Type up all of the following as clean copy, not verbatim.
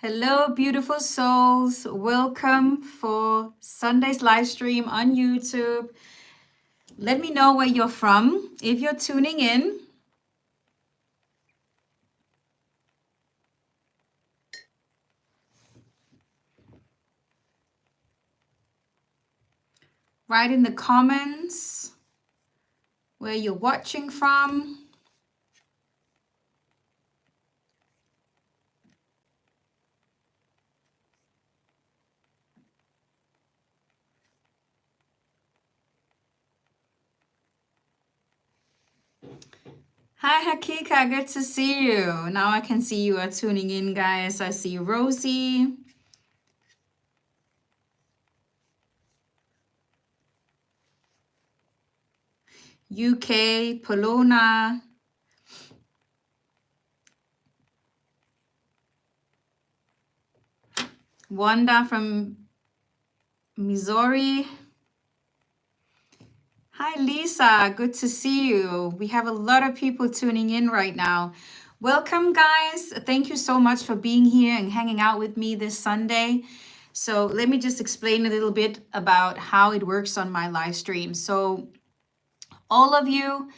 Hello, beautiful souls. Welcome for Sunday's live stream on YouTube. Let me know where you're from if you're tuning in. Write in the comments where you're watching from. Hi, Hakika. Good to see you. Now I can see you are tuning in, guys. I see Rosie. UK, Polona. Wanda from Missouri. Hi, Lisa. Good to see you. We have a lot of people tuning in right now. Welcome, guys. Thank you so much for being here and hanging out with me this Sunday. So let me just explain a little bit about how it works on my live stream. So all of you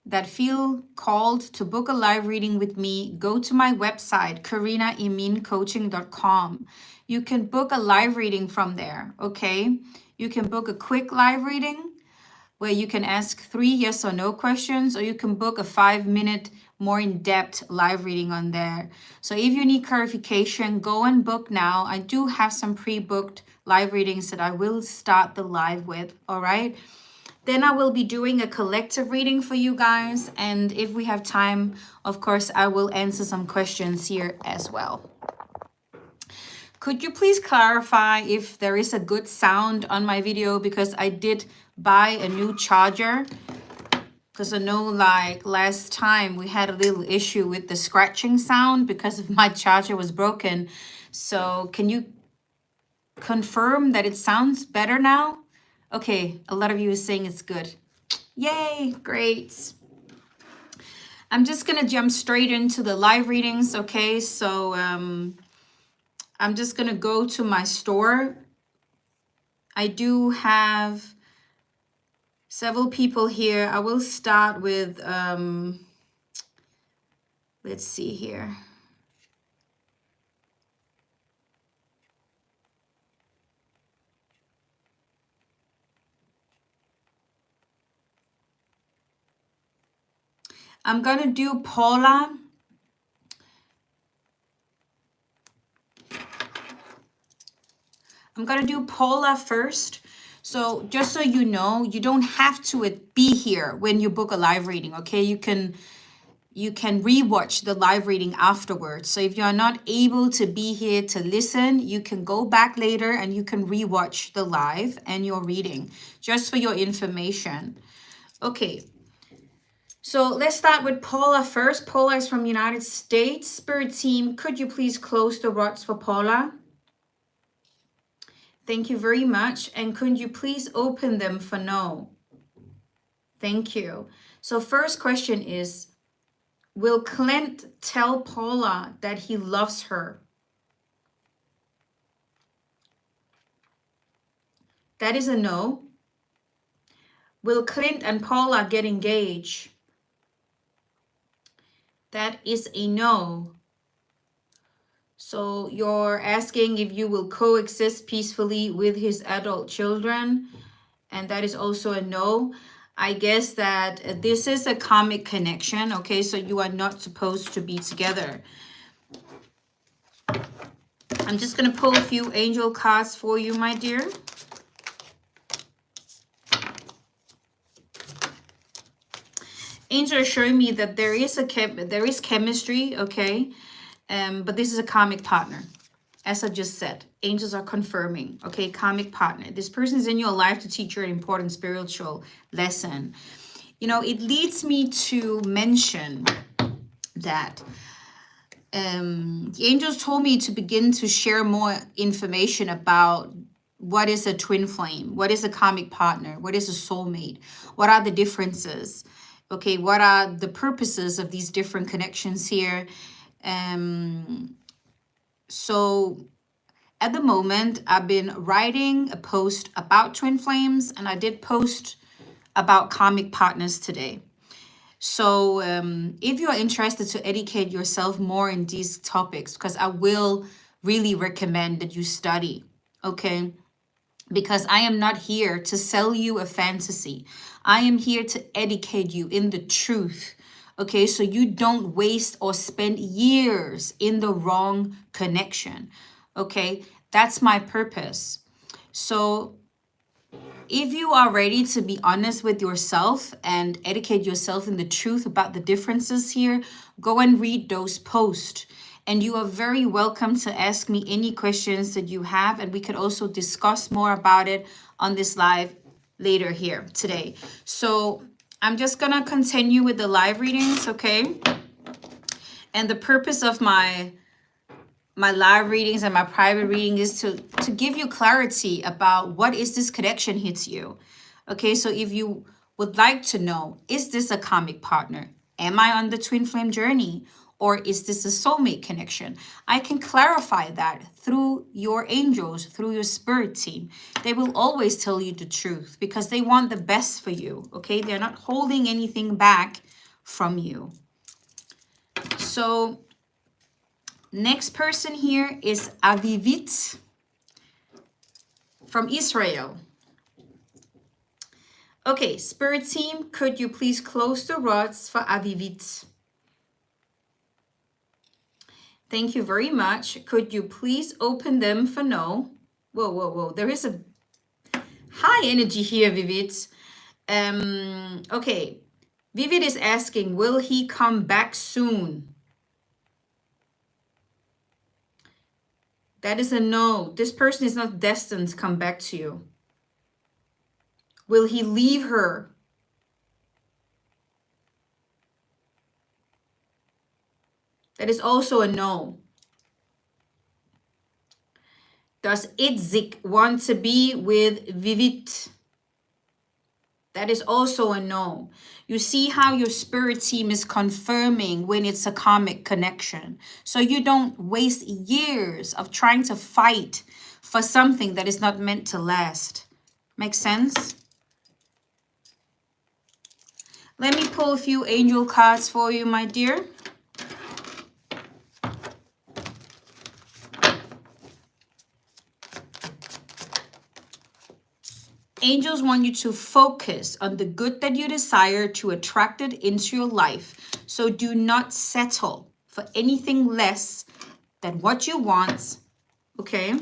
that feel called to book a live reading with me, go to my website, karinaimincoaching.com. You can book a live reading from there, okay? You can book a quick live reading where you can ask 3 yes or no questions, or you can book a 5-minute more in-depth live reading on there. So if you need clarification, go and book now. I do have some pre-booked live readings that I will start the live with, all right? Then I will be doing a collective reading for you guys. And if we have time, of course, I will answer some questions here as well. Could you please clarify if there is a good sound on my video? Because I did buy a new charger. Because I know like last time we had a little issue with the scratching sound because of my charger was broken. So can you confirm that it sounds better now? Okay, a lot of you are saying it's good. Yay, great. I'm just gonna jump straight into the live readings, okay? So I'm just gonna go to my store. I do have several people here. I will start with, let's see here. I'm gonna do Paula. I'm gonna do Paula first. So just so you know, you don't have to be here when you book a live reading, okay? You can rewatch the live reading afterwards. So if you're not able to be here to listen, you can go back later and you can rewatch the live and your reading, just for your information. Okay, so let's start with Paula first. Paula is from United States. Spirit team, could you please close the rods for Paula? Thank you very much. And could you please open them for no? Thank you. So first question is, will Clint tell Paula that he loves her? That is a no. Will Clint and Paula get engaged? That is a no. So you're asking if you will coexist peacefully with his adult children, and that is also a no. I guess that this is a karmic connection, okay? So you are not supposed to be together. I'm just going to pull a few angel cards for you, my dear. Angels are showing me that there is chemistry, okay? But this is a karmic partner. As I just said, angels are confirming, okay, karmic partner. This person is in your life to teach you an important spiritual lesson. You know, it leads me to mention that the angels told me to begin to share more information about what is a twin flame, what is a karmic partner, what is a soulmate, what are the differences, okay, what are the purposes of these different connections here. So at the moment, I've been writing a post about twin flames, and I did post about karmic partners today. So if you're interested to educate yourself more in these topics, because I will really recommend that you study, okay? Because I am not here to sell you a fantasy. I am here to educate you in the truth, okay? So you don't waste or spend years in the wrong connection, okay? That's my purpose. So if you are ready to be honest with yourself and educate yourself in the truth about the differences here, go and read those posts. And you are very welcome to ask me any questions that you have, and we could also discuss more about it on this live later here today. So I'm just gonna continue with the live readings, okay? And the purpose of my live readings and my private reading is to give you clarity about what is this connection here to you. Okay, so if you would like to know, is this a karmic partner? Am I on the twin flame journey? Or is this a soulmate connection? I can clarify that through your angels, through your spirit team. They will always tell you the truth because they want the best for you. Okay, they're not holding anything back from you. So next person here is Aivit from Israel. Okay, spirit team, could you please close the rods for Aivit? Thank you very much. Could you please open them for no? Whoa, whoa, whoa. There is a high energy here, Vivit. Okay. Vivid is asking, will he come back soon? That is a no. This person is not destined to come back to you. Will he leave her? That is also a no. Does Itzik want to be with Vivit? That is also a no. You see how your spirit team is confirming when it's a karmic connection. So you don't waste years of trying to fight for something that is not meant to last. Make sense? Let me pull a few angel cards for you, my dear. Angels want you to focus on the good that you desire to attract it into your life. So do not settle for anything less than what you want, okay?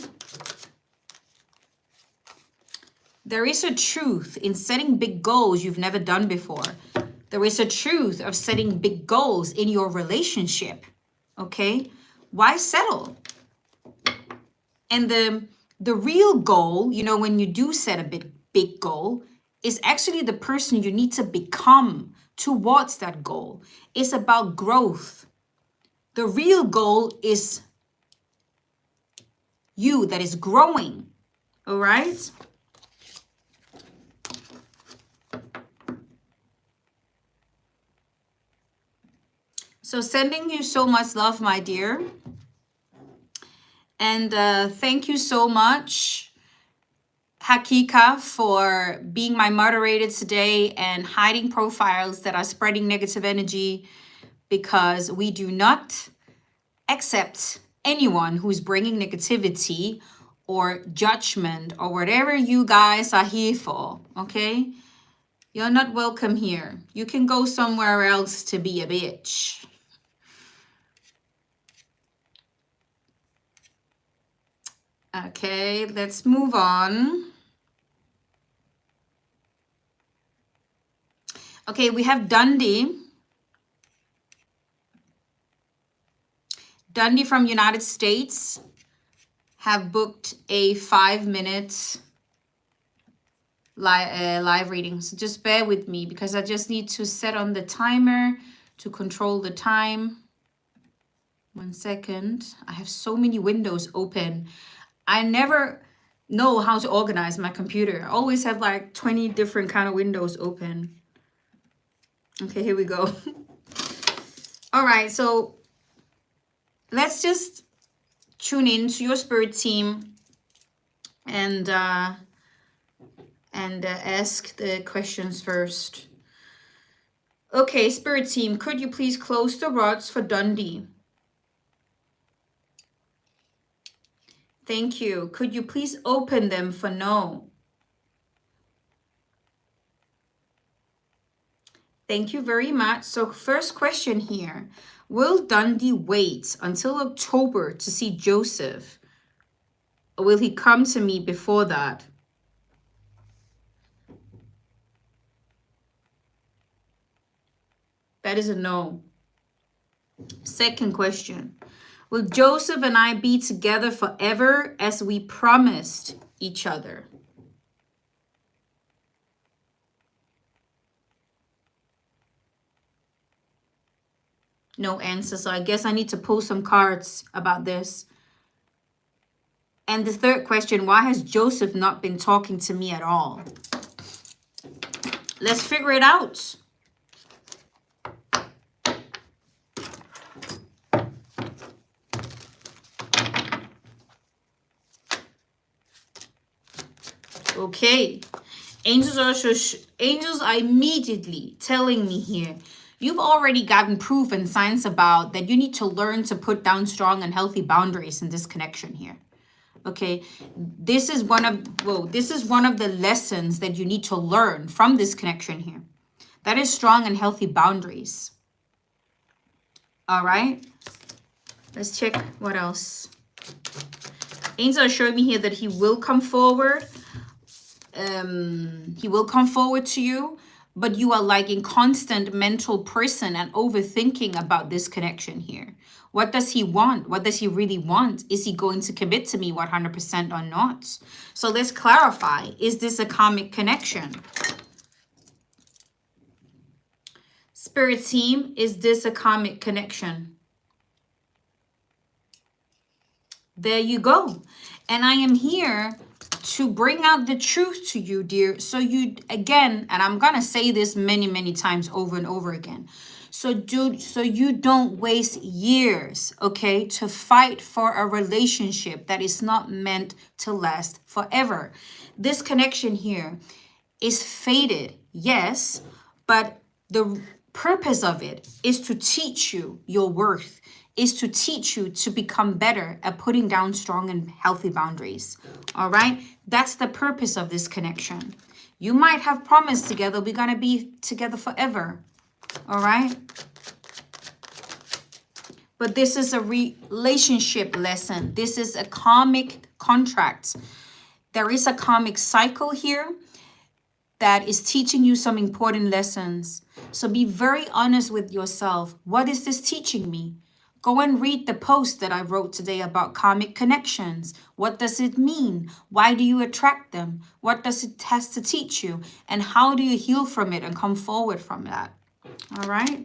There is a truth in setting big goals you've never done before. There is a truth of setting big goals in your relationship, okay? Why settle? And the real goal, you know, when you do set a big goal, is actually the person you need to become towards that goal. It's about growth. The real goal is you that is growing, all right? So sending you so much love, my dear. And thank you so much, Hakika, for being my moderator today and hiding profiles that are spreading negative energy, because we do not accept anyone who's bringing negativity or judgment or whatever you guys are here for, okay? You're not welcome here. You can go somewhere else to be a bitch. Okay, let's move on. Okay, we have Dundy. Dundy from United States have booked a 5-minute live reading. So just bear with me because I just need to set on the timer to control the time. 1 second. I have so many windows open. I never know how to organize my computer. I always have like 20 different kind of windows open. Okay, here we go. All right, so let's just tune in to your spirit team and ask the questions first. Okay, spirit team, could you please close the rods for Dundy? Thank you. Could you please open them for no? Thank you very much. So first question here. Will Dundy wait until October to see Joseph? Or will he come to me before that? That is a no. Second question. Will Joseph and I be together forever as we promised each other? No answer. So I guess I need to pull some cards about this. And the third question, why has Joseph not been talking to me at all? Let's figure it out. Okay. Angels are immediately telling me here, you've already gotten proof and signs about that you need to learn to put down strong and healthy boundaries in this connection here. Okay, this is one of the lessons that you need to learn from this connection here. That is strong and healthy boundaries. All right, let's check what else. Angels are showing me here that he will come forward. He will come forward to you, but you are like in constant mental prison and overthinking about this connection here. What does he want? What does he really want? Is he going to commit to me 100% or not? So let's clarify. Is this a karmic connection? Spirit team, is this a karmic connection? There you go. And I am here to bring out the truth to you, dear. So you, again, and I'm going to say this many, many times over and over again. So you don't waste years, okay, to fight for a relationship that is not meant to last forever. This connection here is fated, yes, but the purpose of it is to teach you your worth, is to teach you to become better at putting down strong and healthy boundaries. All right? That's the purpose of this connection. You might have promised together, we're going to be together forever. All right? But this is a relationship lesson. This is a karmic contract. There is a karmic cycle here that is teaching you some important lessons. So be very honest with yourself. What is this teaching me? Go and read the post that I wrote today about karmic connections. What does it mean? Why do you attract them? What does it has to teach you? And how do you heal from it and come forward from that? All right.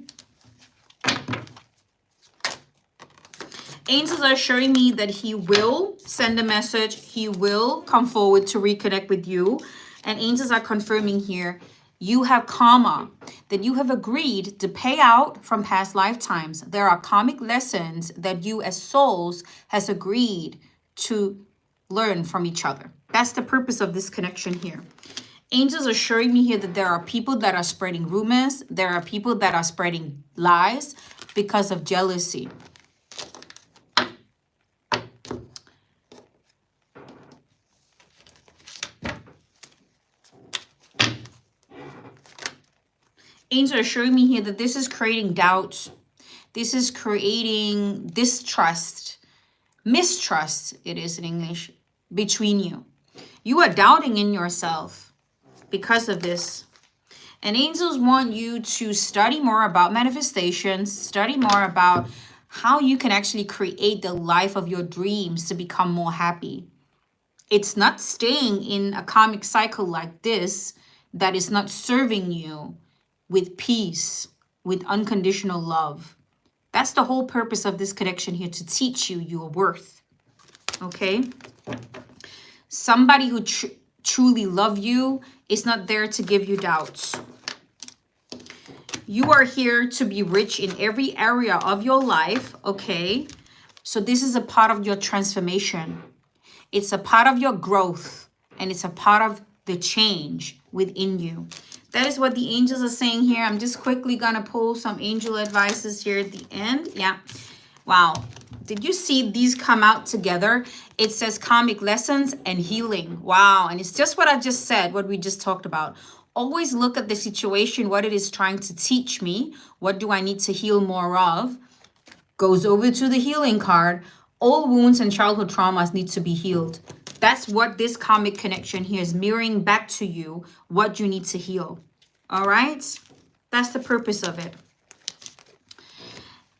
Angels are showing me that he will send a message. He will come forward to reconnect with you. And angels are confirming here, you have karma that you have agreed to pay out from past lifetimes. There are karmic lessons that you as souls has agreed to learn from each other. That's the purpose of this connection here. Angels are showing me here that there are people that are spreading rumors. There are people that are spreading lies because of jealousy. Angels are showing me here that this is creating doubt. This is creating distrust, mistrust, it is in English, between you. You are doubting in yourself because of this. And angels want you to study more about manifestations, study more about how you can actually create the life of your dreams to become more happy. It's not staying in a karmic cycle like this that is not serving you with peace, with unconditional love. That's the whole purpose of this connection here, to teach you your worth. Okay? Somebody who truly loves you is not there to give you doubts. You are here to be rich in every area of your life, okay? So this is a part of your transformation. It's a part of your growth, and it's a part of the change within you. That is what the angels are saying here. I'm just quickly gonna pull some angel advices here at the end. Yeah. Wow. Did you see these come out together? It says karmic lessons and healing. Wow. And it's just what I just said, what we just talked about. Always look at the situation, what it is trying to teach me. What do I need to heal more of? Goes over to the healing card. All wounds and childhood traumas need to be healed. That's what this karmic connection here is mirroring back to you, what you need to heal. All right? That's the purpose of it.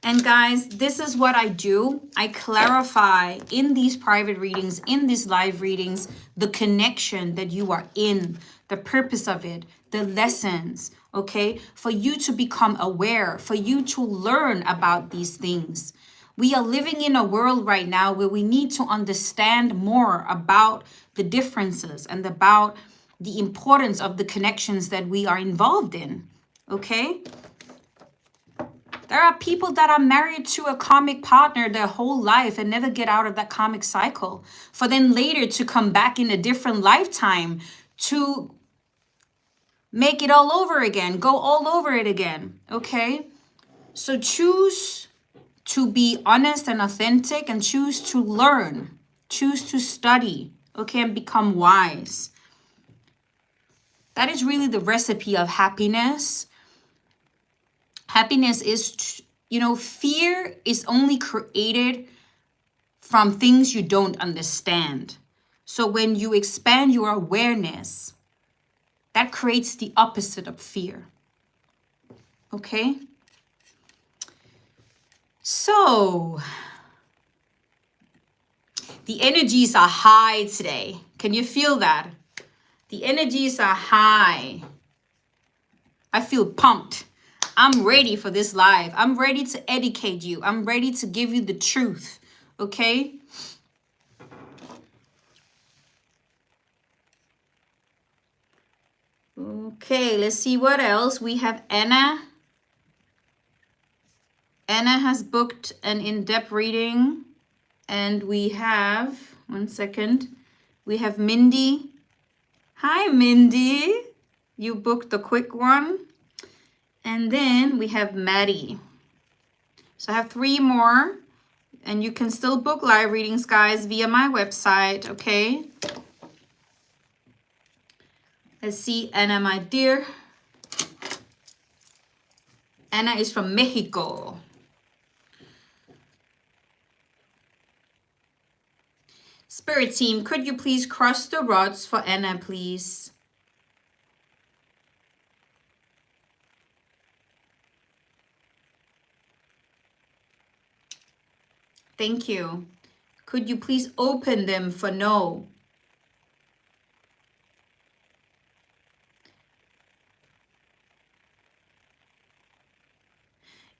And guys, this is what I do. I clarify in these private readings, in these live readings, the connection that you are in, the purpose of it, the lessons, okay? For you to become aware, for you to learn about these things. We are living in a world right now where we need to understand more about the differences and about the importance of the connections that we are involved in, okay? There are people that are married to a karmic partner their whole life and never get out of that karmic cycle. For then later to come back in a different lifetime to make it all over again, go all over it again, okay? So choose to be honest and authentic and choose to learn, choose to study, okay, and become wise. That is really the recipe of happiness. Happiness is, fear is only created from things you don't understand. So when you expand your awareness, that creates the opposite of fear. Okay? So, the energies are high today. Can you feel that? The energies are high. I feel pumped. I'm ready for this live. I'm ready to educate you. I'm ready to give you the truth. Okay? Okay, let's see what else. We have Anna. Anna has booked an in-depth reading. And we have, one second, we have Mindy. Hi, Mindy. You booked the quick one. And then we have Maddie. So I have 3 more. And you can still book live readings, guys, via my website, okay? Let's see, Anna, my dear. Anna is from Mexico. Spirit team, could you please cross the rods for Anna, please? Thank you. Could you please open them for no?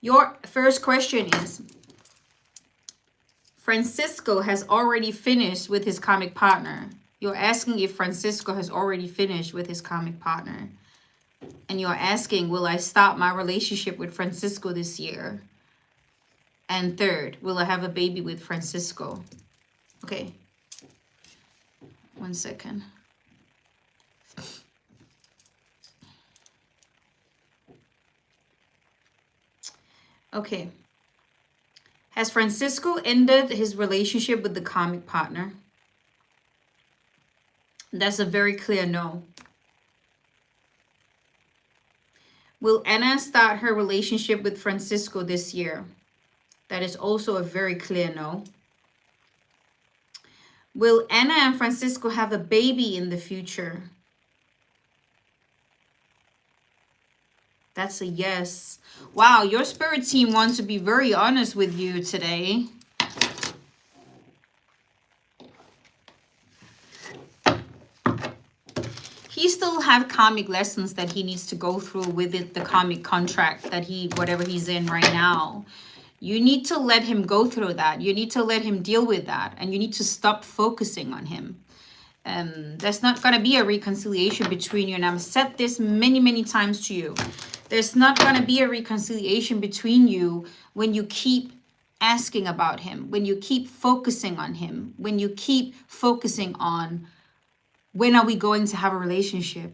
Your first question is, Francisco has already finished with his karmic partner. You're asking if Francisco has already finished with his karmic partner. And you're asking, will I start my relationship with Francisco this year? And third, will I have a baby with Francisco? Okay. One second. Okay. Has Francisco ended his relationship with the karmic partner? That's a very clear no. Will Anna start her relationship with Francisco this year? That is also a very clear no. Will Anna and Francisco have a baby in the future? That's a yes. Wow, your spirit team wants to be very honest with you today. He still have karmic lessons that he needs to go through with it, the karmic contract that whatever he's in right now. You need to let him go through that. You need to let him deal with that. And you need to stop focusing on him. There's not going to be a reconciliation between you. And I've said this many, many times to you. There's not going to be a reconciliation between you when you keep asking about him, when you keep focusing on him, when you keep focusing on when are we going to have a relationship,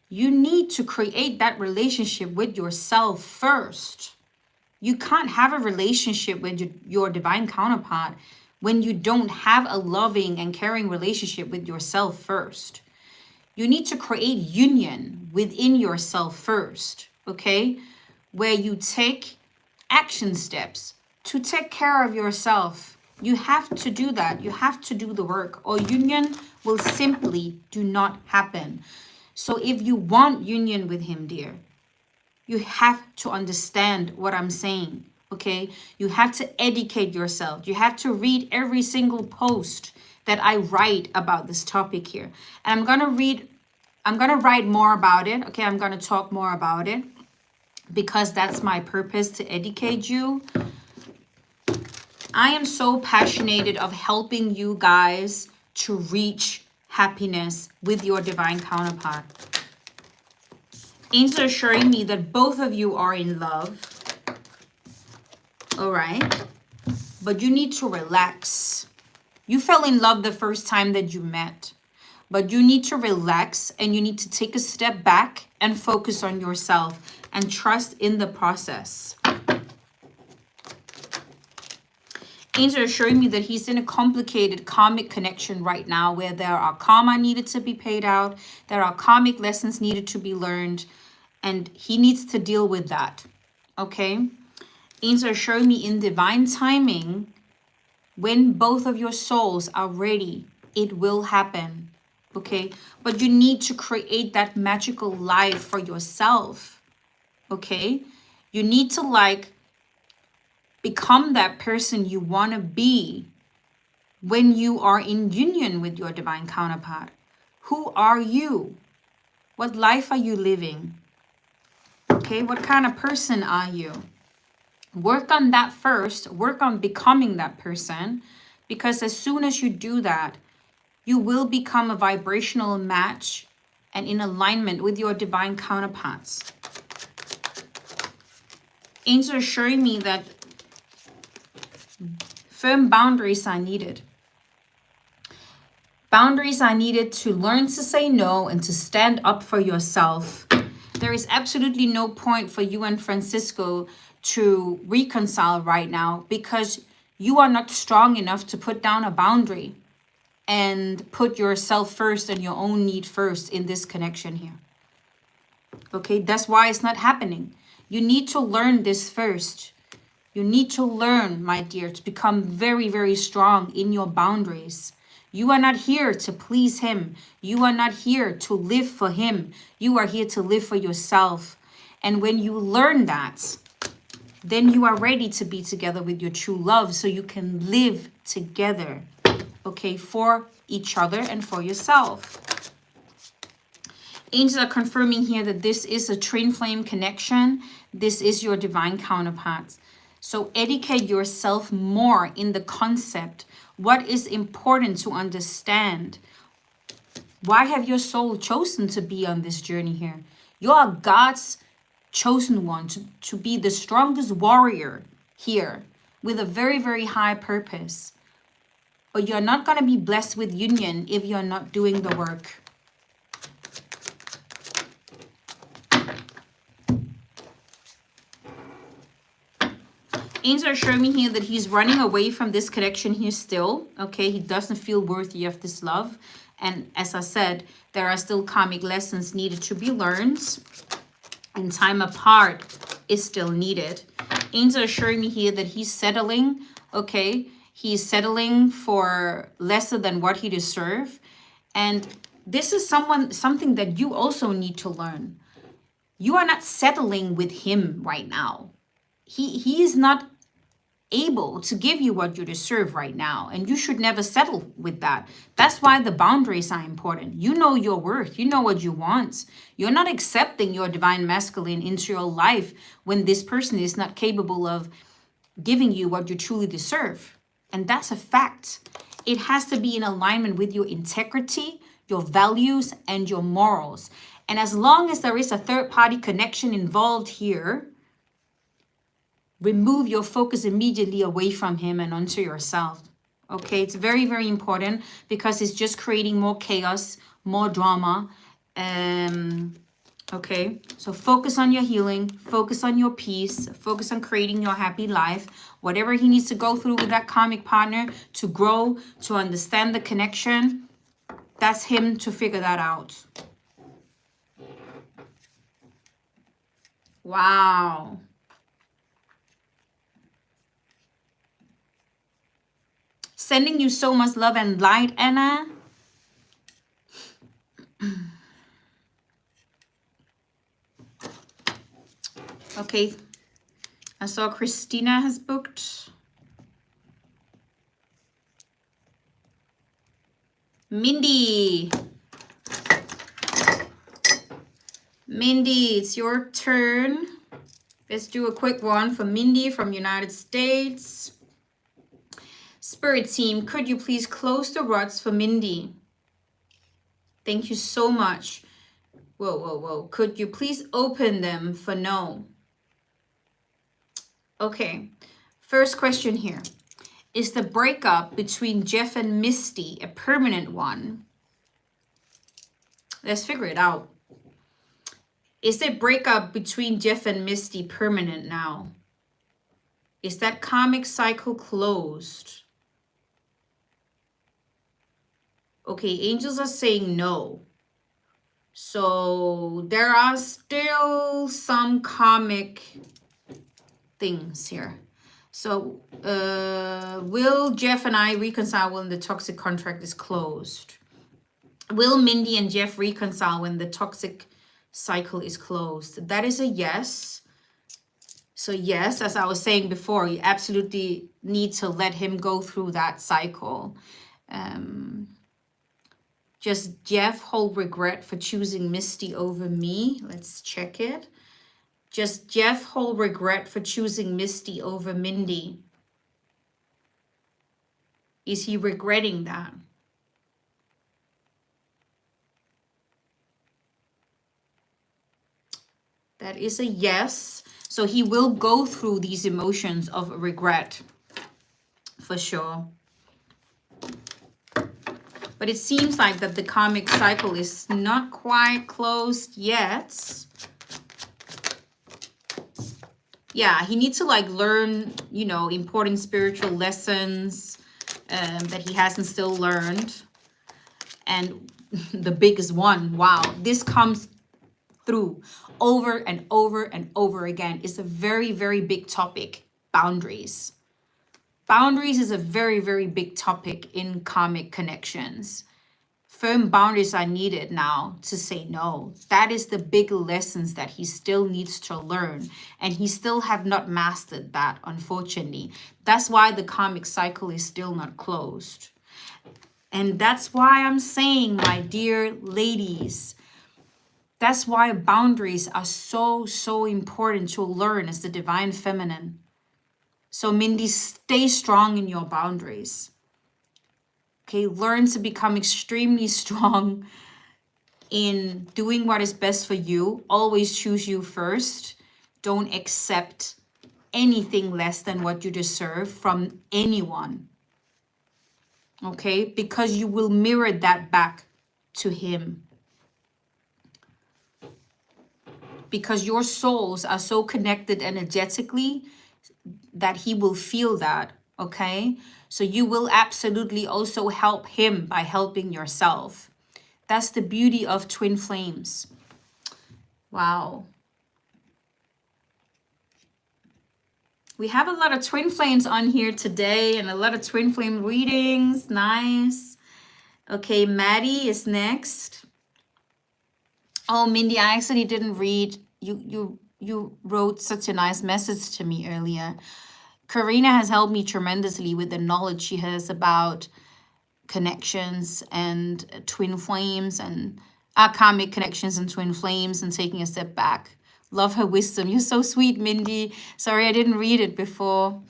you need to create that relationship with yourself first. You can't have a relationship with your divine counterpart when you don't have a loving and caring relationship with yourself first. You need to create union within yourself first, okay? Where you take action steps to take care of yourself. You have to do that. You have to do the work, or union will simply do not happen. So if you want union with him, dear, you have to understand what I'm saying, okay? You have to educate yourself. You have to read every single post that I write about this topic here. And I'm gonna write more about it, okay? I'm gonna talk more about it because that's my purpose, to educate you. I am so passionate of helping you guys to reach happiness with your divine counterpart. Angels are showing me that both of you are in love. All right. But you need to relax. You fell in love the first time that you met. But you need to relax and you need to take a step back and focus on yourself and trust in the process. Angels are showing me that he's in a complicated karmic connection right now where there are karma needed to be paid out. There are karmic lessons needed to be learned. And he needs to deal with that. Okay? Angels are showing me in divine timing, when both of your souls are ready, it will happen. Okay? But you need to create that magical life for yourself. Okay? You need to become that person you want to be when you are in union with your divine counterpart. Who are you? What life are you living? Okay, what kind of person are you? Work on that first. Work on becoming that person, because as soon as you do that, you will become a vibrational match and in alignment with your divine counterparts. Angels are showing me that firm boundaries are needed. Boundaries are needed to learn to say no and to stand up for yourself. There is absolutely no point for you and Francisco to reconcile right now because you are not strong enough to put down a boundary and put yourself first and your own need first in this connection here. Okay, that's why it's not happening. You need to learn this first. You need to learn, my dear, to become very, very strong in your boundaries. You are not here to please him. You are not here to live for him. You are here to live for yourself. And when you learn that, then you are ready to be together with your true love so you can live together, okay, for each other and for yourself. Angels are confirming here that this is a twin flame connection. This is your divine counterpart. So educate yourself more in the concept. What is important to understand? Why have your soul chosen to be on this journey here? You are God's chosen one to be the strongest warrior here with a very, very high purpose. But you're not going to be blessed with union if you're not doing the work. Angels are showing me here that he's running away from this connection here still. Okay, he doesn't feel worthy of this love. And as I said, there are still karmic lessons needed to be learned. And time apart is still needed. Angels are showing me here that he's settling. Okay, he's settling for lesser than what he deserves. And this is something that you also need to learn. You are not settling with him right now. He is not able to give you what you deserve right now, and you should never settle with that. That's why the boundaries are important. You know your worth. You know what you want. You're not accepting your divine masculine into your life when this person is not capable of giving you what you truly deserve. And that's a fact. It has to be in alignment with your integrity, your values, and your morals. And as long as there is a third party connection involved here, remove your focus immediately away from him and onto yourself. Okay, it's very, very important because it's just creating more chaos, more drama. Okay, so focus on your healing, focus on your peace, focus on creating your happy life. Whatever he needs to go through with that karmic partner to grow, to understand the connection, that's him to figure that out. Wow. Sending you so much love and light, Anna. Okay, I saw Christina has booked. Mindy. Mindy, it's your turn. Let's do a quick one for Mindy from United States. Spirit team, could you please close the rods for Mindy? Thank you so much. Whoa, whoa, whoa. Could you please open them for no? Okay, first question here. Is the breakup between Jeff and Misty a permanent one? Let's figure it out. Is the breakup between Jeff and Misty permanent now? Is that karmic cycle closed? Okay, angels are saying no. So there are still some karmic things here. So will Jeff and I reconcile when the toxic contract is closed? Will Mindy and Jeff reconcile when the toxic cycle is closed? That is a yes. So yes, as I was saying before, you absolutely need to let him go through that cycle. Just Jeff hold regret for choosing Misty over me. Let's check it. Just Jeff hold regret for choosing Misty over Mindy. Is he regretting that? That is a yes. So he will go through these emotions of regret for sure. But it seems like that the karmic cycle is not quite closed yet. Yeah, he needs to like learn, you know, important spiritual lessons that he hasn't still learned. And the biggest one, wow, this comes through over and over and over again. It's a very, very big topic, boundaries. Boundaries is a very, very big topic in karmic connections. Firm boundaries are needed now to say no. That is the big lessons that he still needs to learn. And he still have not mastered that, unfortunately. That's why the karmic cycle is still not closed. And that's why I'm saying, my dear ladies, that's why boundaries are so, so important to learn as the divine feminine. So Mindy, stay strong in your boundaries. Okay, learn to become extremely strong in doing what is best for you. Always choose you first. Don't accept anything less than what you deserve from anyone. Okay, because you will mirror that back to him. Because your souls are so connected energetically that he will feel that, okay? So you will absolutely also help him by helping yourself. That's the beauty of twin flames. Wow. We have a lot of twin flames on here today and a lot of twin flame readings. Nice. Okay, Maddie is next. Oh, Mindy, I actually didn't read. You wrote such a nice message to me earlier. Karina has helped me tremendously with the knowledge she has about connections and twin flames and karmic connections and twin flames and taking a step back. Love her wisdom. You're so sweet, Mindy. Sorry, I didn't read it before.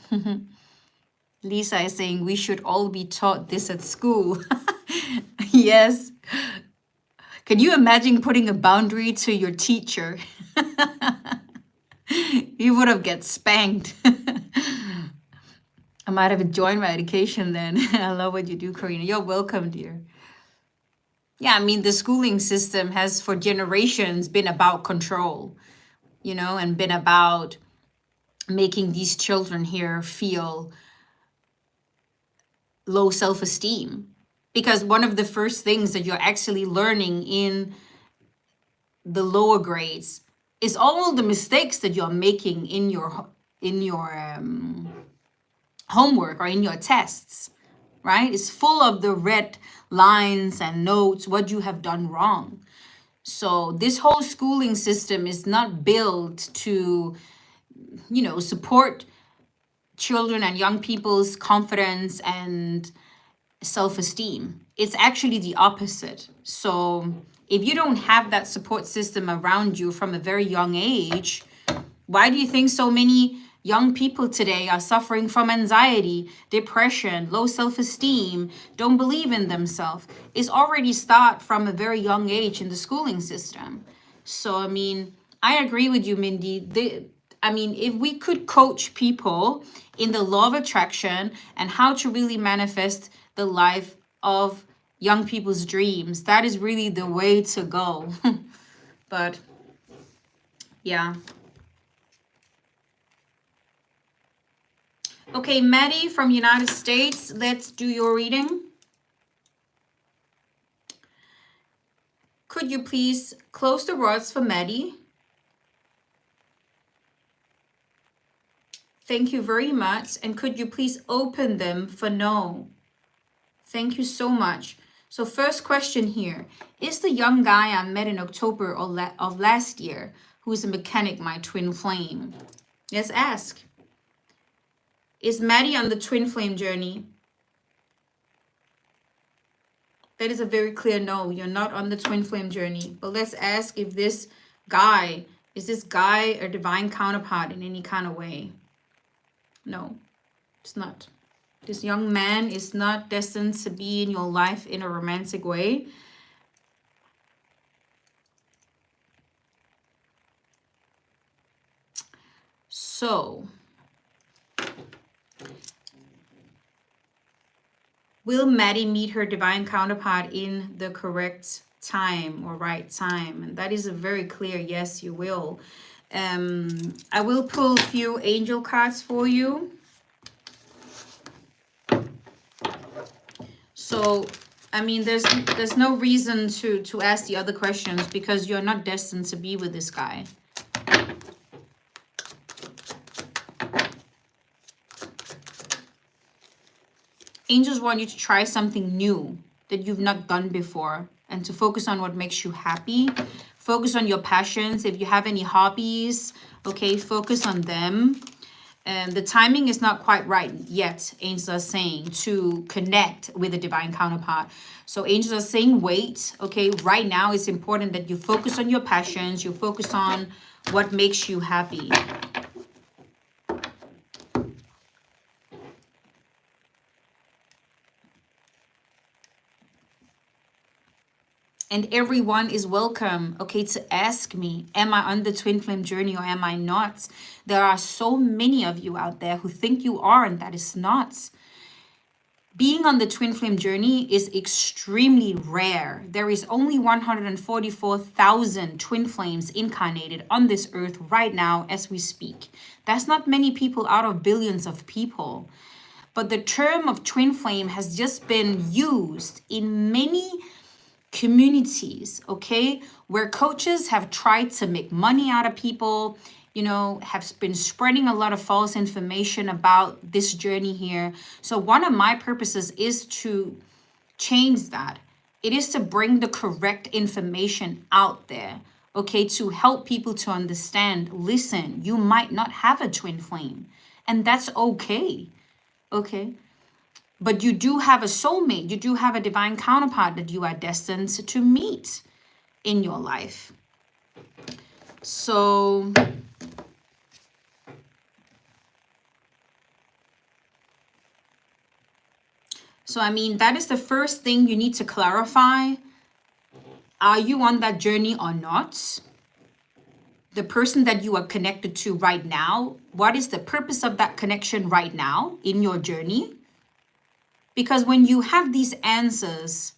Lisa is saying we should all be taught this at school. Yes. Can you imagine putting a boundary to your teacher? You would have get spanked. I might have joined my education then. I love what you do, Karina. You're welcome, dear. Yeah, I mean, the schooling system has for generations been about control, you know, and been about making these children here feel low self-esteem. Because one of the first things that you're actually learning in the lower grades is all the mistakes that you're making in your homework or in your tests, right? It's full of the red lines and notes, what you have done wrong. So this whole schooling system is not built to, you know, support children and young people's confidence and self-esteem. It's actually the opposite. So if you don't have that support system around you from a very young age, why do you think so many young people today are suffering from anxiety, depression, low self-esteem, don't believe in themselves? It's already start from a very young age in the schooling system. So, I mean, I agree with you, Mindy. If we could coach people in the law of attraction and how to really manifest the life of young people's dreams, that is really the way to go. But yeah. Okay, Maddie from United States, let's do your reading. Could you please close the words for Maddie? Thank you very much. And could you please open them for no? Thank you so much. So first question here. Is the young guy I met in October of last year, who is a mechanic, my twin flame? Let's ask. Is Maddie on the twin flame journey? That is a very clear no. You're not on the twin flame journey. But let's ask if this guy, is this guy a divine counterpart in any kind of way? No, it's not. This young man is not destined to be in your life in a romantic way. So, will Maddie meet her divine counterpart in the correct time or right time? And that is a very clear yes, you will. I will pull a few angel cards for you. So, I mean, there's no reason to ask the other questions because you're not destined to be with this guy. Angels want you to try something new that you've not done before and to focus on what makes you happy. Focus on your passions. If you have any hobbies, okay, focus on them. And the timing is not quite right yet, angels are saying, to connect with a divine counterpart. So angels are saying wait, okay? Right now it's important that you focus on your passions, you focus on what makes you happy. And everyone is welcome, okay, to ask me, am I on the twin flame journey or am I not? There are so many of you out there who think you are, and that is not. Being on the twin flame journey is extremely rare. There is only 144,000 twin flames incarnated on this earth right now as we speak. That's not many people out of billions of people. But the term of twin flame has just been used in many communities, okay, where coaches have tried to make money out of people, you know, have been spreading a lot of false information about this journey here. So one of my purposes is to change that. It is to bring the correct information out there, okay, to help people to understand, listen, you might not have a twin flame, and that's okay, okay? But you do have a soulmate. You do have a divine counterpart that you are destined to meet in your life. So, I mean, that is the first thing you need to clarify. Are you on that journey or not? the person that you are connected to right now, what is the purpose of that connection right now in your journey? Because when you have these answers,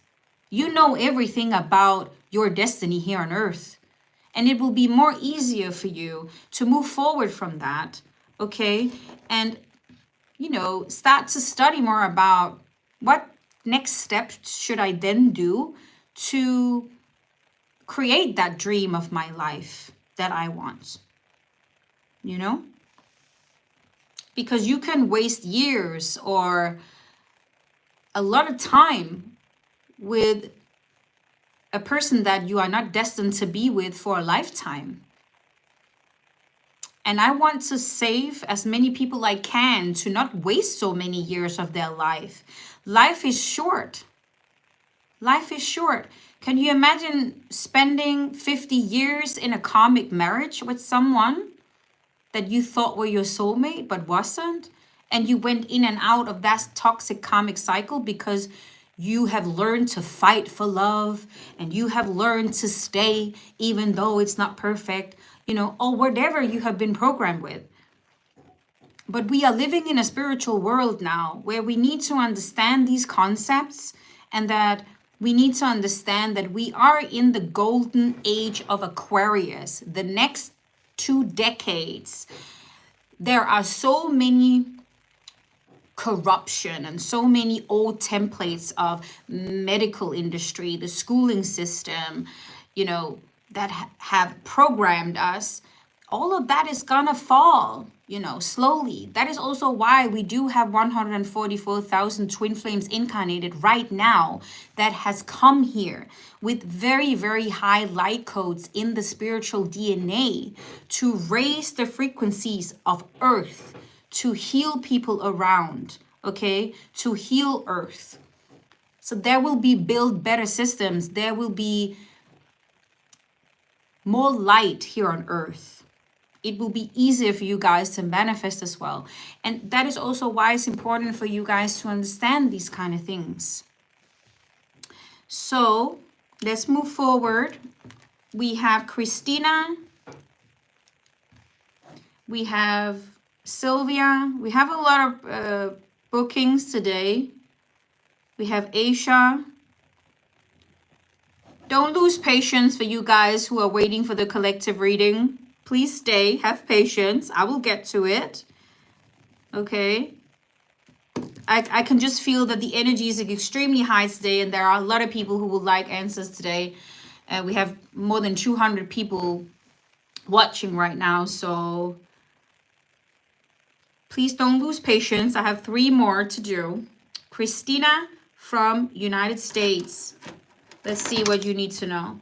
you know everything about your destiny here on earth. And it will be more easier for you to move forward from that, okay? And, you know, start to study more about what next step should I then do to create that dream of my life that I want, you know? Because you can waste years or a lot of time with a person that you are not destined to be with for a lifetime. And I want to save as many people I can to not waste so many years of their life. Life is short. Life is short. Can you imagine spending 50 years in a karmic marriage with someone that you thought were your soulmate but wasn't? And you went in and out of that toxic karmic cycle because you have learned to fight for love and you have learned to stay even though it's not perfect, you know, or whatever you have been programmed with. But we are living in a spiritual world now where we need to understand these concepts, and that we need to understand that we are in the golden age of Aquarius. The next 2 decades, there are so many corruption and so many old templates of medical industry, the schooling system, you know, that have programmed us. All of that is gonna fall, you know, slowly. That is also why we do have 144,000 twin flames incarnated right now that has come here with very, very high light codes in the spiritual DNA to raise the frequencies of Earth, to heal people around, okay, to heal Earth. So there will be build better systems. There will be more light here on Earth. It will be easier for you guys to manifest as well. And that is also why it's important for you guys to understand these kind of things. So let's move forward. We have Christina. We have Sylvia. We have a lot of bookings today. We have Aisha. Don't lose patience for you guys who are waiting for the collective reading. Please stay, have patience. I will get to it. Okay. I can just feel that the energy is extremely high today, and there are a lot of people who would like answers today. We have more than 200 people watching right now, so please don't lose patience. I have 3 more to do. Christina from United States. Let's see what you need to know.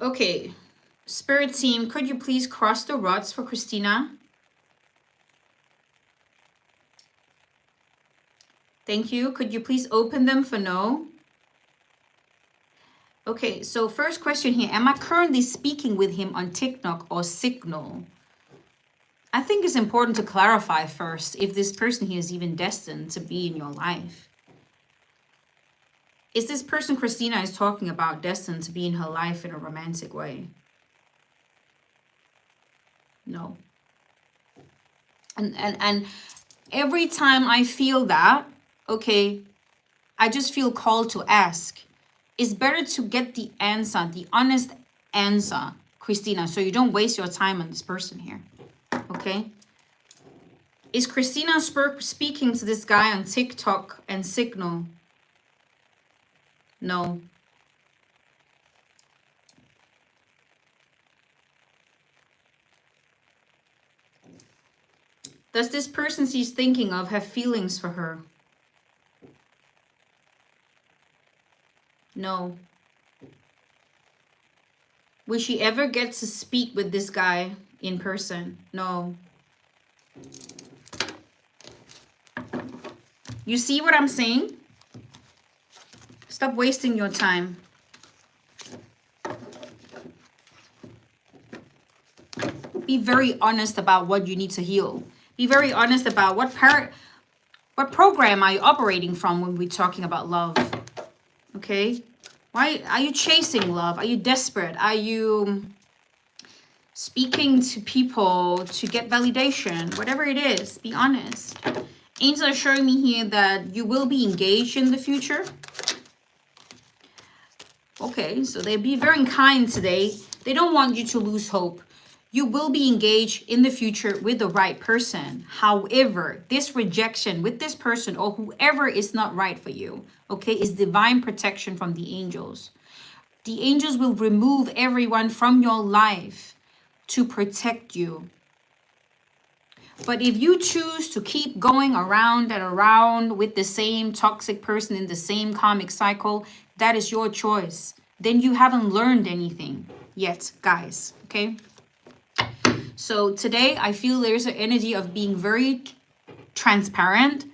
Okay, Spirit team, could you please cross the rods for Christina? Thank you. Could you please open them for no? Okay, so first question here. Am I currently speaking with him on TikTok or Signal? I think it's important to clarify first if this person here is even destined to be in your life. Is this person Christina is talking about destined to be in her life in a romantic way? No. And every time I feel that, okay, I just feel called to ask. It's better to get the answer, the honest answer, Christina, so you don't waste your time on this person here. Okay? Is Christina speaking to this guy on TikTok and Signal? No. Does this person she's thinking of have feelings for her? No. Will she ever get to speak with this guy in person? No. You see what I'm saying? Stop wasting your time. Be very honest about what you need to heal. Be very honest about what program are you operating from when we're talking about love? Okay? Why are you chasing love? Are you desperate? Are you speaking to people to get validation? Whatever it is, be honest. Angels are showing me here that you will be engaged in the future. Okay, so they'll be very kind today. They don't want you to lose hope. You will be engaged in the future with the right person. However, this rejection with this person or whoever is not right for you, okay, is divine protection from the angels. The angels will remove everyone from your life to protect you. But if you choose to keep going around and around with the same toxic person in the same karmic cycle, that is your choice. Then you haven't learned anything yet, guys, okay? So today I feel there's an energy of being very transparent,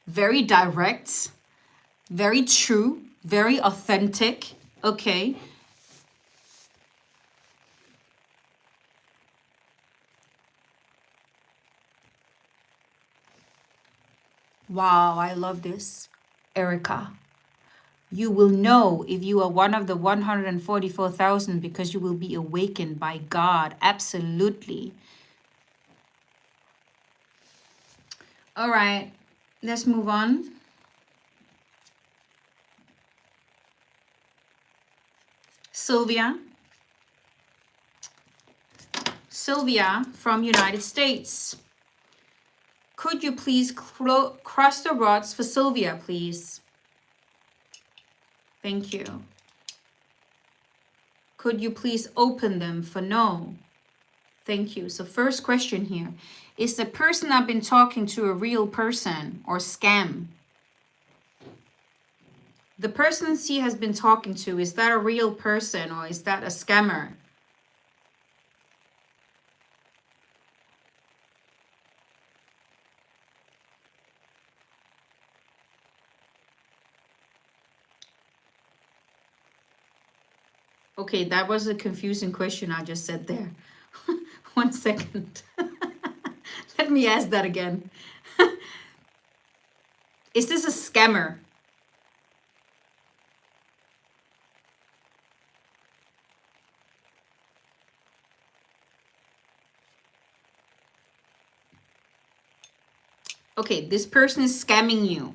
very direct, very true, very authentic, okay? Wow, I love this. Erica, you will know if you are one of the 144,000 because you will be awakened by God. Absolutely. All right, let's move on. Sylvia. Sylvia from United States. Could you please cross the rods for Sylvia, please? Thank you. Could you please open them for no? Thank you. So first question here. Is the person I've been talking to a real person or scam? The person she has been talking to, is that a real person or is that a scammer? Okay, that was a confusing question I just said there. 1 second. Let me ask that again. Is this a scammer? Okay, this person is scamming you.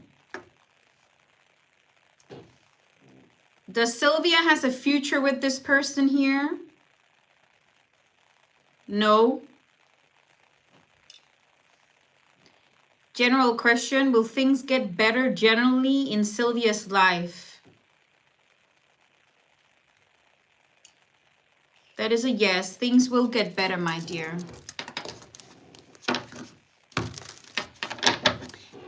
Does Sylvia has a future with this person here? No. General question, will things get better generally in Sylvia's life? That is a yes. Things will get better, my dear.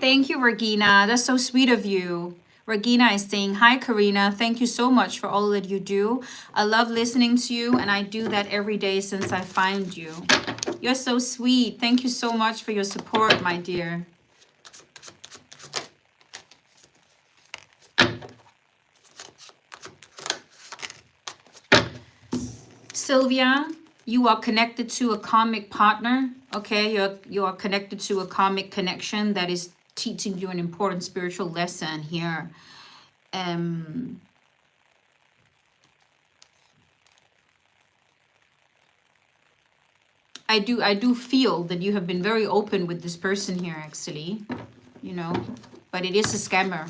Thank you, Regina. That's so sweet of you. Regina is saying, hi, Karina. Thank you so much for all that you do. I love listening to you, and I do that every day since I find you. You're so sweet. Thank you so much for your support, my dear. Sylvia, you are connected to a karmic partner, okay? You are connected to a karmic connection that is teaching you an important spiritual lesson here. I do feel that you have been very open with this person here, actually, you know, but it is a scammer.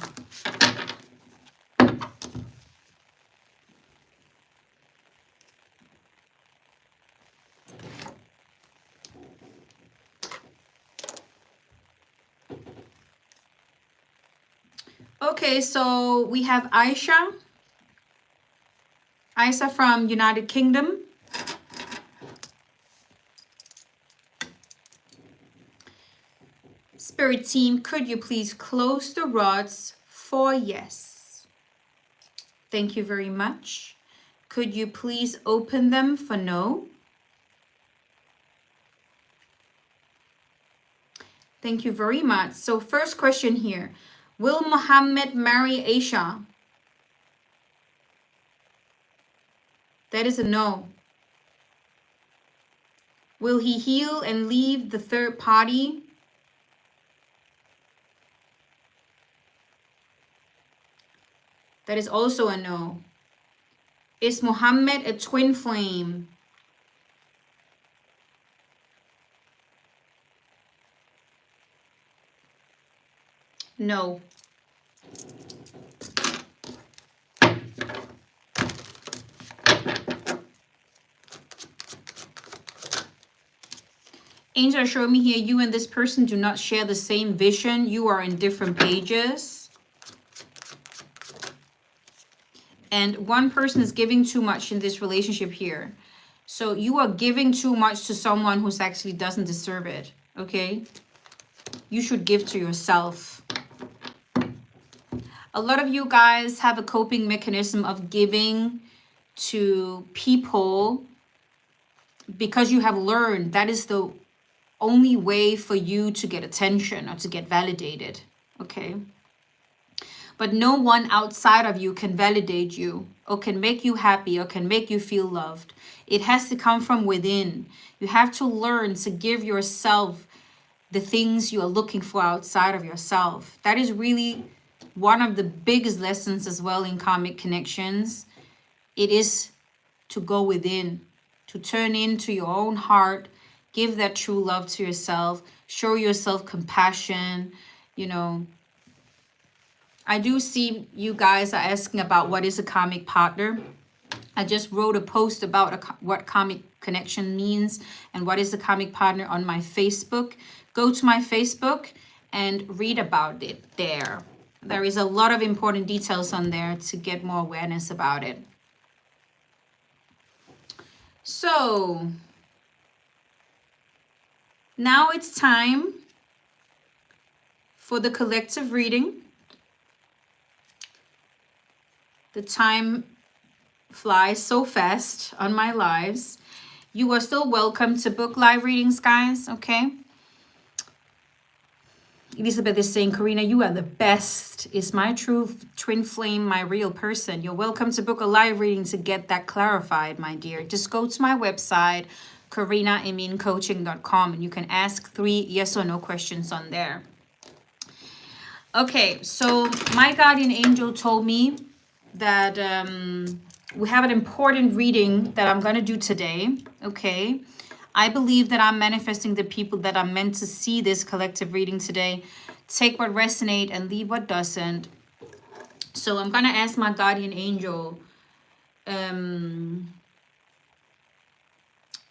Okay, so we have Aisha. Aisha from United Kingdom. Spirit team, could you please close the rods for yes? Thank you very much. Could you please open them for no? Thank you very much. So first question here. Will Muhammad marry Aisha? That is a no. Will he heal and leave the third party? That is also a no. Is Muhammad a twin flame? No. Angel, show me here, you and this person do not share the same vision. You are in different pages. And one person is giving too much in this relationship here. So you are giving too much to someone who's actually doesn't deserve it, okay? You should give to yourself. A lot of you guys have a coping mechanism of giving to people because you have learned that is the only way for you to get attention or to get validated, okay? But no one outside of you can validate you or can make you happy or can make you feel loved. It has to come from within. You have to learn to give yourself the things you are looking for outside of yourself. That is really one of the biggest lessons as well in karmic connections. It is to go within, to turn into your own heart, give that true love to yourself, show yourself compassion. You know, I do see you guys are asking about what is a karmic partner. I just wrote a post about what karmic connection means and what is a karmic partner on my Facebook. Go to my Facebook and read about it there. There is a lot of important details on there to get more awareness about it. So now it's time for the collective reading. The time flies so fast on my lives. You are still welcome to book live readings, guys, okay? Elizabeth is saying, Karina, you are the best. Is my true twin flame my real person? You're welcome to book a live reading to get that clarified, my dear. Just go to my website, karinaemincoaching.com, and you can ask 3 yes or no questions on there. Okay, so my guardian angel told me that we have an important reading that I'm going to do today, okay? I believe that I'm manifesting the people that are meant to see this collective reading today. Take what resonates and leave what doesn't. So I'm going to ask my guardian angel,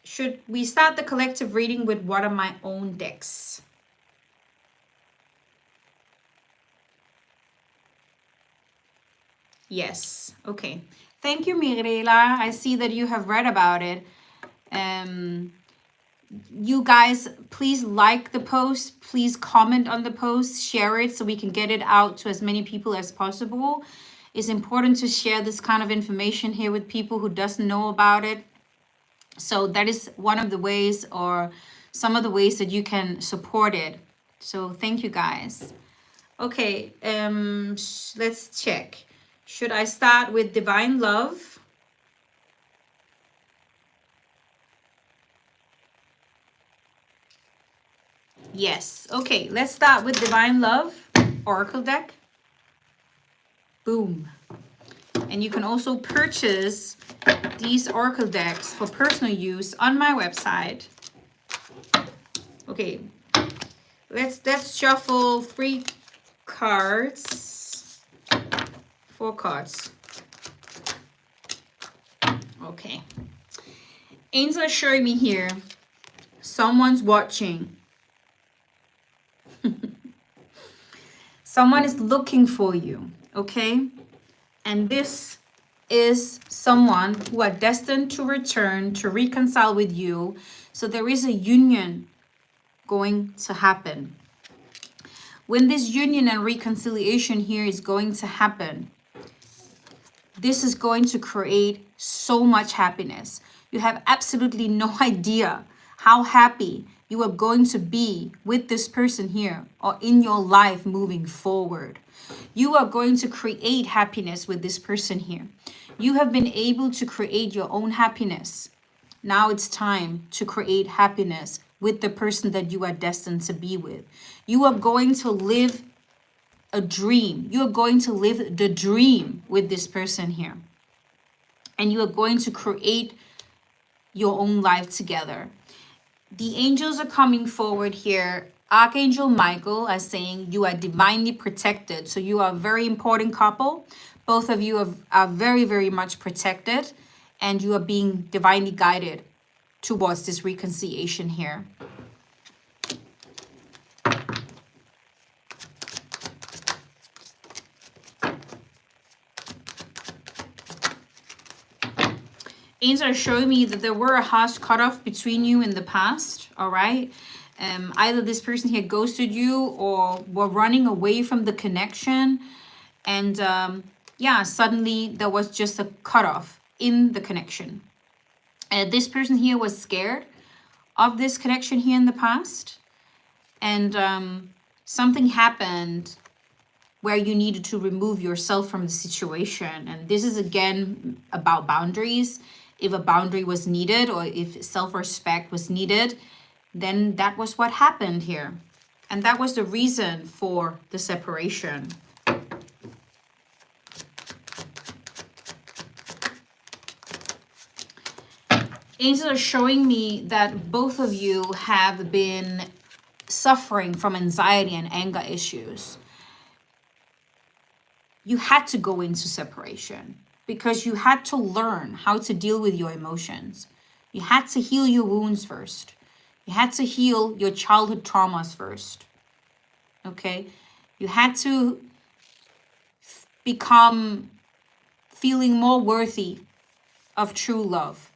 should we start the collective reading with one of my own decks? Yes. Okay. Thank you, Mirela. I see that you have read about it. You guys, please like the post. Please comment on the post. Share it so we can get it out to as many people as possible. It's important to share this kind of information here with people who doesn't know about it. So that is one of the ways, or some of the ways that you can support it. So thank you, guys. Okay, let's check. Should I start with Divine Love? Yes. Okay, let's start with Divine Love, Oracle deck. Boom. And you can also purchase these Oracle decks for personal use on my website. Okay, let's shuffle 3 cards. 4 cards. Okay. Angels are showing me here, someone's watching. Someone is looking for you, okay? And this is someone who are destined to return, to reconcile with you. So there is a union going to happen. When this union and reconciliation here is going to happen, this is going to create so much happiness. You have absolutely no idea how happy you are going to be with this person here or in your life moving forward. You are going to create happiness with this person here. You have been able to create your own happiness. Now it's time to create happiness with the person that you are destined to be with. You are going to live a dream. You're going to live the dream with this person here. And you are going to create your own life together. The angels are coming forward here. Archangel Michael is saying you are divinely protected. So you are a very important couple. Both of you are very, very much protected. And you are being divinely guided towards this reconciliation here. Angels are showing me that there were a harsh cutoff between you in the past, all right? Either this person here ghosted you or were running away from the connection. And yeah, suddenly there was just a cutoff in the connection. This person here was scared of this connection here in the past. And something happened where you needed to remove yourself from the situation. And this is again about boundaries. If a boundary was needed or if self-respect was needed, then that was what happened here. And that was the reason for the separation. Angels are showing me that both of you have been suffering from anxiety and anger issues. You had to go into separation because you had to learn how to deal with your emotions. You had to heal your wounds first. You had to heal your childhood traumas first. Okay? You had to become feeling more worthy of true love.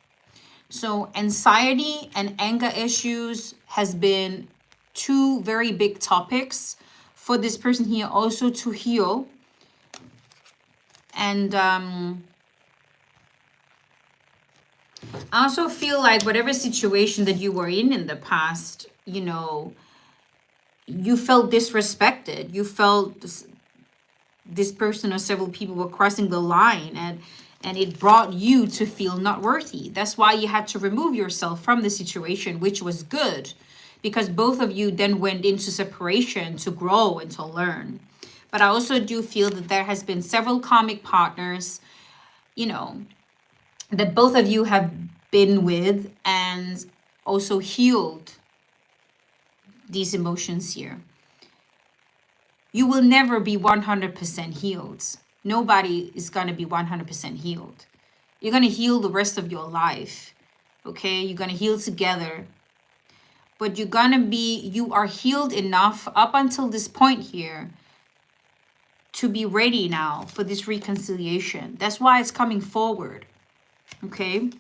So anxiety and anger issues has been two very big topics for this person here also to heal. And I also feel like whatever situation that you were in the past, you know, you felt disrespected. You felt this person or several people were crossing the line, and it brought you to feel not worthy. That's why you had to remove yourself from the situation, which was good, because both of you then went into separation to grow and to learn. But I also do feel that there has been several karmic partners, you know, that both of you have been with and also healed these emotions here. You will never be 100% healed. Nobody is going to be 100% healed. You're going to heal the rest of your life. Okay? You're going to heal together. But you are healed enough up until this point here to be ready now for this reconciliation. That's why it's coming forward. Okay?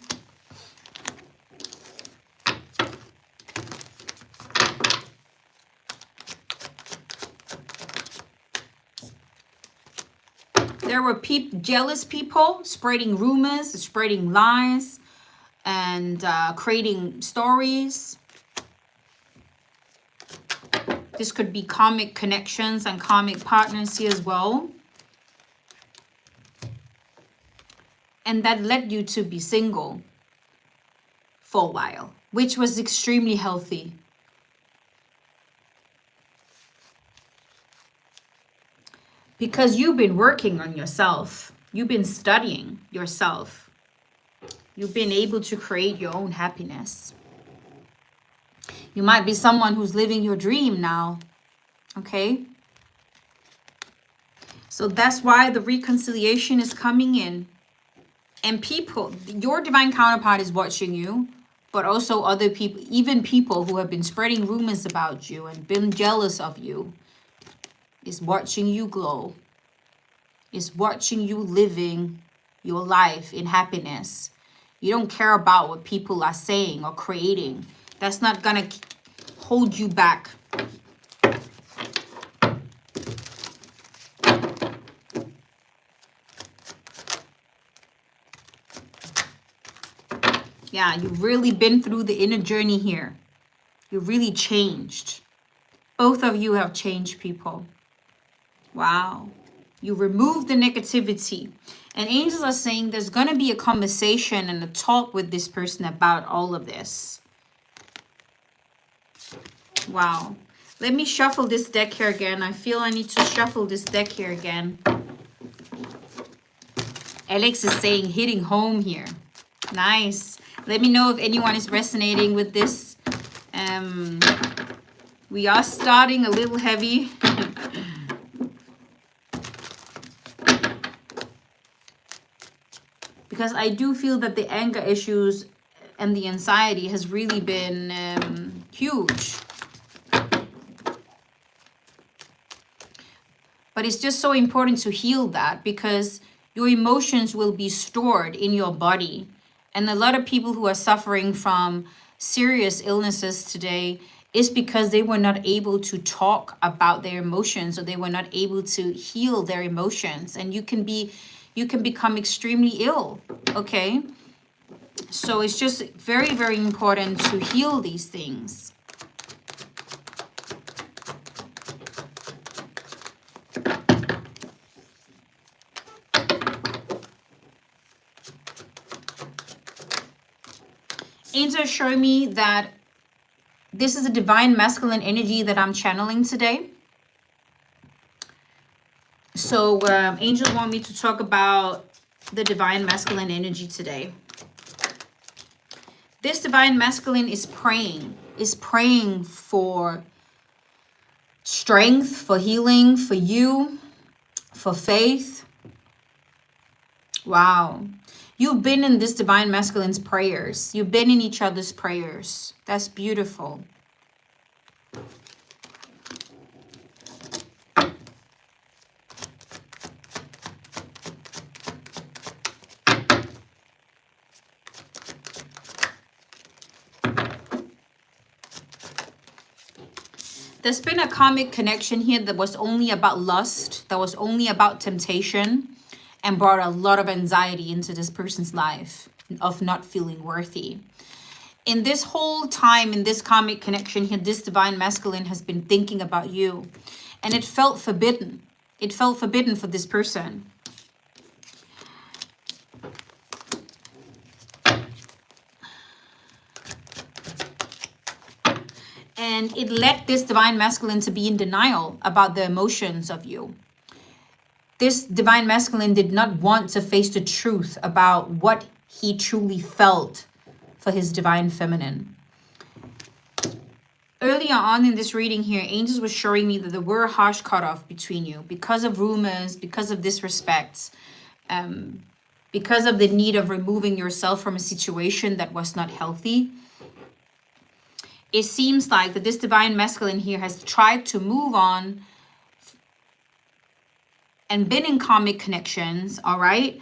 There were jealous people spreading rumors, spreading lies, and creating stories. This could be karmic connections and karmic partners here as well. And that led you to be single for a while, which was extremely healthy. Because you've been working on yourself. You've been studying yourself. You've been able to create your own happiness. You might be someone who's living your dream now. Okay? So that's why the reconciliation is coming in. And people, your divine counterpart is watching you, but also other people, even people who have been spreading rumors about you and been jealous of you, is watching you glow, is watching you living your life in happiness. You don't care about what people are saying or creating. That's not gonna hold you back. Yeah, you've really been through the inner journey here. You really changed. Both of you have changed, people. Wow. You removed the negativity. And angels are saying there's going to be a conversation and a talk with this person about all of this. Wow. Let me shuffle this deck here again. I feel I need to shuffle this deck here again. Alex is saying hitting home here. Nice. Let me know if anyone is resonating with this. We are starting a little heavy. Because I do feel that the anger issues and the anxiety has really been huge. But it's just so important to heal that, because your emotions will be stored in your body. And a lot of people who are suffering from serious illnesses today is because they were not able to talk about their emotions, or they were not able to heal their emotions. And you can become extremely ill, okay? So it's just very, very important to heal these things. Angels show me that this is a divine masculine energy that I'm channeling today. So angels want me to talk about the divine masculine energy today. This divine masculine is praying for strength, for healing, for you, for faith. Wow. You've been in this divine masculine's prayers. You've been in each other's prayers. That's beautiful. There's been a karmic connection here that was only about lust, that was only about temptation, and brought a lot of anxiety into this person's life of not feeling worthy. In this whole time, in this karmic connection here, this divine masculine has been thinking about you, and it felt forbidden. It felt forbidden for this person. And it led this divine masculine to be in denial about the emotions of you. This divine masculine did not want to face the truth about what he truly felt for his divine feminine. Earlier on in this reading here, angels were showing me that there were a harsh cutoff between you because of rumors, because of disrespect, because of the need of removing yourself from a situation that was not healthy. It seems like that this divine masculine here has tried to move on and been in karmic connections, all right,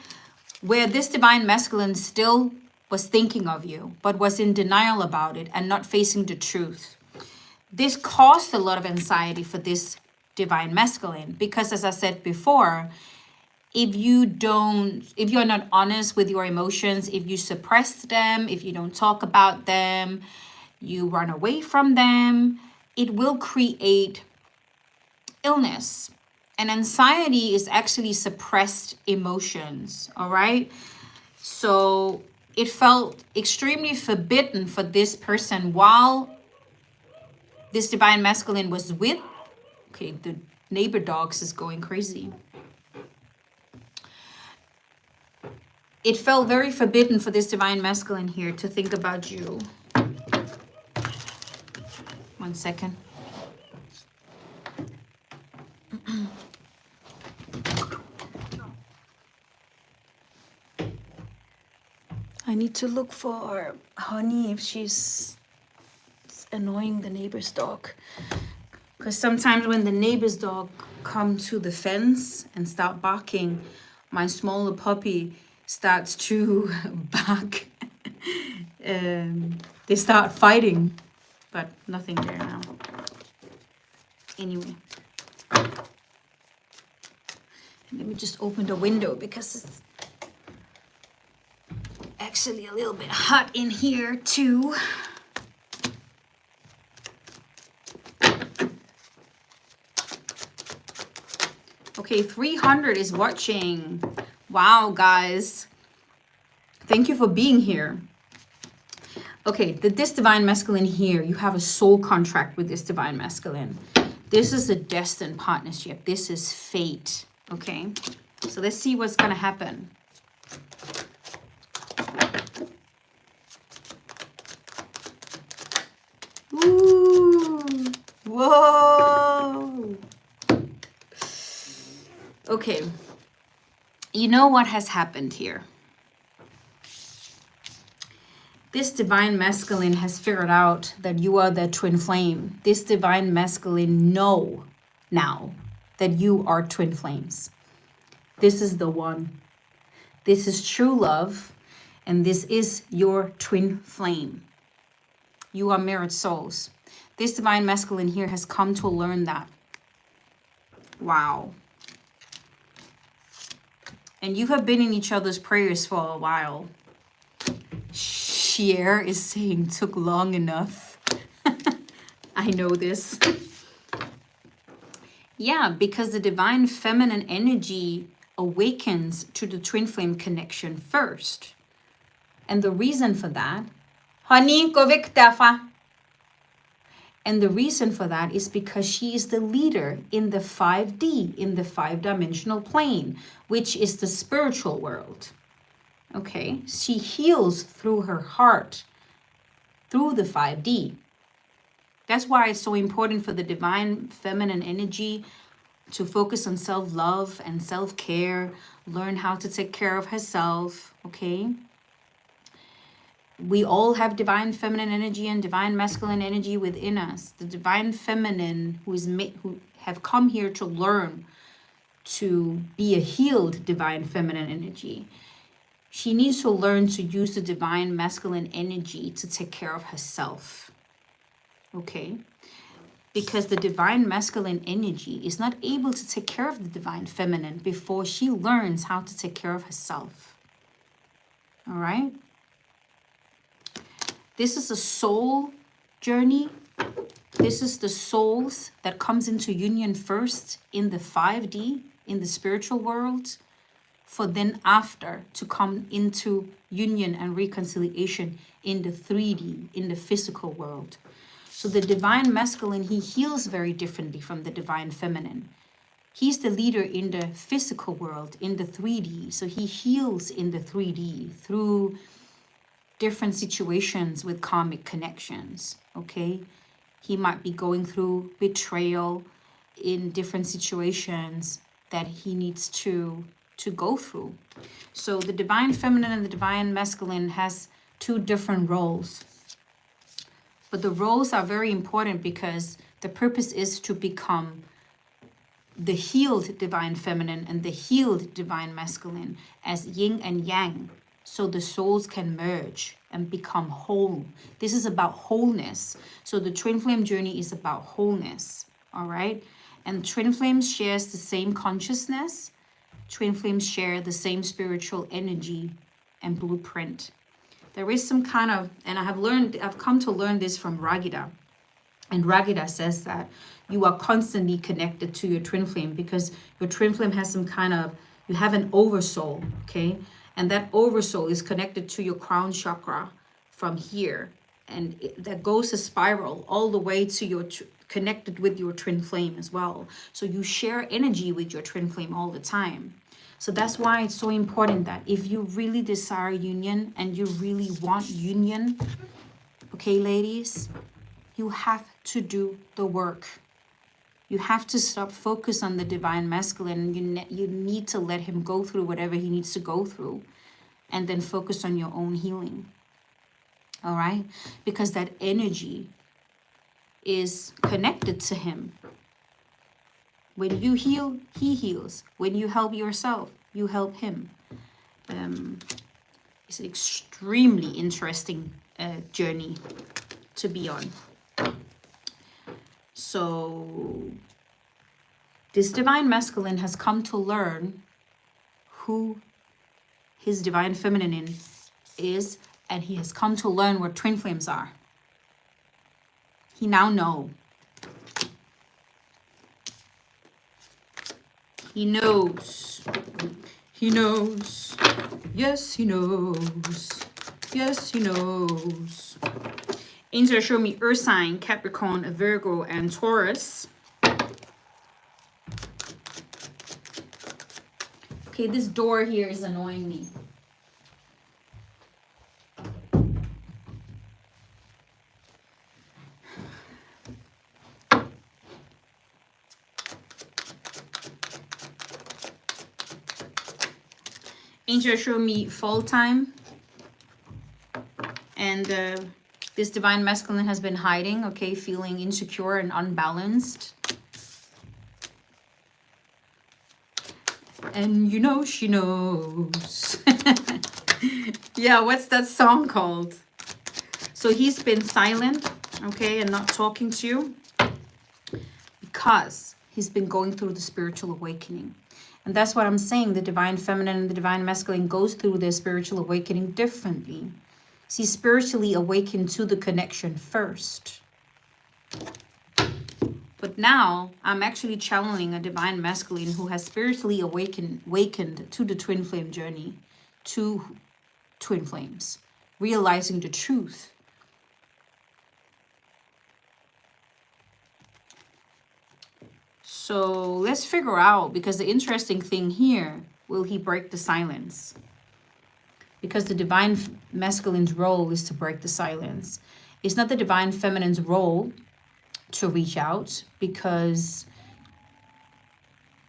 where this divine masculine still was thinking of you, but was in denial about it and not facing the truth. This caused a lot of anxiety for this divine masculine, because as I said before, if you're not honest with your emotions, if you suppress them, if you don't talk about them, you run away from them, it will create illness. And anxiety is actually suppressed emotions, all right? So it felt extremely forbidden for this person while this divine masculine was with, okay, the neighbor dogs is going crazy. It felt very forbidden for this divine masculine here to think about you. 1 second. I need to look for Honey if she's annoying the neighbor's dog. Because sometimes when the neighbor's dog come to the fence and start barking, my smaller puppy starts to bark. They start fighting, but nothing there now. Anyway. Let me just open the window because it's actually a little bit hot in here too. Okay, 300 is watching. Wow, guys. Thank you for being here. Okay, this divine masculine here, you have a soul contract with this divine masculine. This is a destined partnership. This is fate, okay? So let's see what's going to happen. Ooh, whoa. Okay, you know what has happened here? This divine masculine has figured out that you are the twin flame. This divine masculine know now that you are twin flames. This is the one. This is true love, and this is your twin flame. You are mirrored souls. This divine masculine here has come to learn that. Wow. And you have been in each other's prayers for a while. Cher is saying took long enough. I know this. Yeah, because the divine feminine energy awakens to the twin flame connection first. And the reason for that, honey, go weg daarvan. And the reason for that is because she is the leader in the 5D, in the 5-dimensional plane, which is the spiritual world. Okay, she heals through her heart, through the 5D. That's why it's so important for the divine feminine energy to focus on self-love and self-care, learn how to take care of herself, okay? We all have divine feminine energy and divine masculine energy within us. The divine feminine who have come here to learn to be a healed divine feminine energy. She needs to learn to use the divine masculine energy to take care of herself. Okay? Because the divine masculine energy is not able to take care of the divine feminine before she learns how to take care of herself. All right? This is a soul journey. This is the souls that comes into union first in the 5D, in the spiritual world, for then after to come into union and reconciliation in the 3D, in the physical world. So the divine masculine, he heals very differently from the divine feminine. He's the leader in the physical world, in the 3D. So he heals in the 3D through different situations with karmic connections, okay? He might be going through betrayal in different situations that he needs to go through. So the divine feminine and the divine masculine has two different roles. But the roles are very important because the purpose is to become the healed divine feminine and the healed divine masculine as yin and yang, so the souls can merge and become whole. This is about wholeness. So the twin flame journey is about wholeness, all right? And twin flames shares the same consciousness. Twin flames share the same spiritual energy and blueprint. There is some kind of, and I've come to learn this from Ragida. And Ragida says that you are constantly connected to your twin flame because your twin flame has some kind of, you have an oversoul, okay? And that oversoul is connected to your crown chakra from here. And that goes a spiral all the way to your, connected with your twin flame as well. So you share energy with your twin flame all the time. So that's why it's so important that if you really desire union and you really want union, okay, ladies, you have to do the work. You have to stop focus on the divine masculine. You need to let him go through whatever he needs to go through and then focus on your own healing. All right? Because that energy is connected to him. When you heal, he heals. When you help yourself, you help him. It's an extremely interesting journey to be on. So this divine masculine has come to learn who his divine feminine is, and he has come to learn what twin flames are. He now knows. He knows. He knows. Yes, he knows. Yes, he knows. Angel show me Earth sign, Capricorn, Virgo, and Taurus. Okay, this door here is annoying me. Angel show me fall time. And this divine masculine has been hiding, okay, feeling insecure and unbalanced. And you know she knows. Yeah, what's that song called? So he's been silent, okay, and not talking to you because he's been going through the spiritual awakening. And that's what I'm saying. The divine feminine and the divine masculine goes through their spiritual awakening differently. See, spiritually awakened to the connection first. But now I'm actually channeling a divine masculine who has spiritually awakened to the twin flame journey, to twin flames, realizing the truth. So let's figure out, because the interesting thing here, will he break the silence? Because the divine masculine's role is to break the silence. It's not the divine feminine's role to reach out, because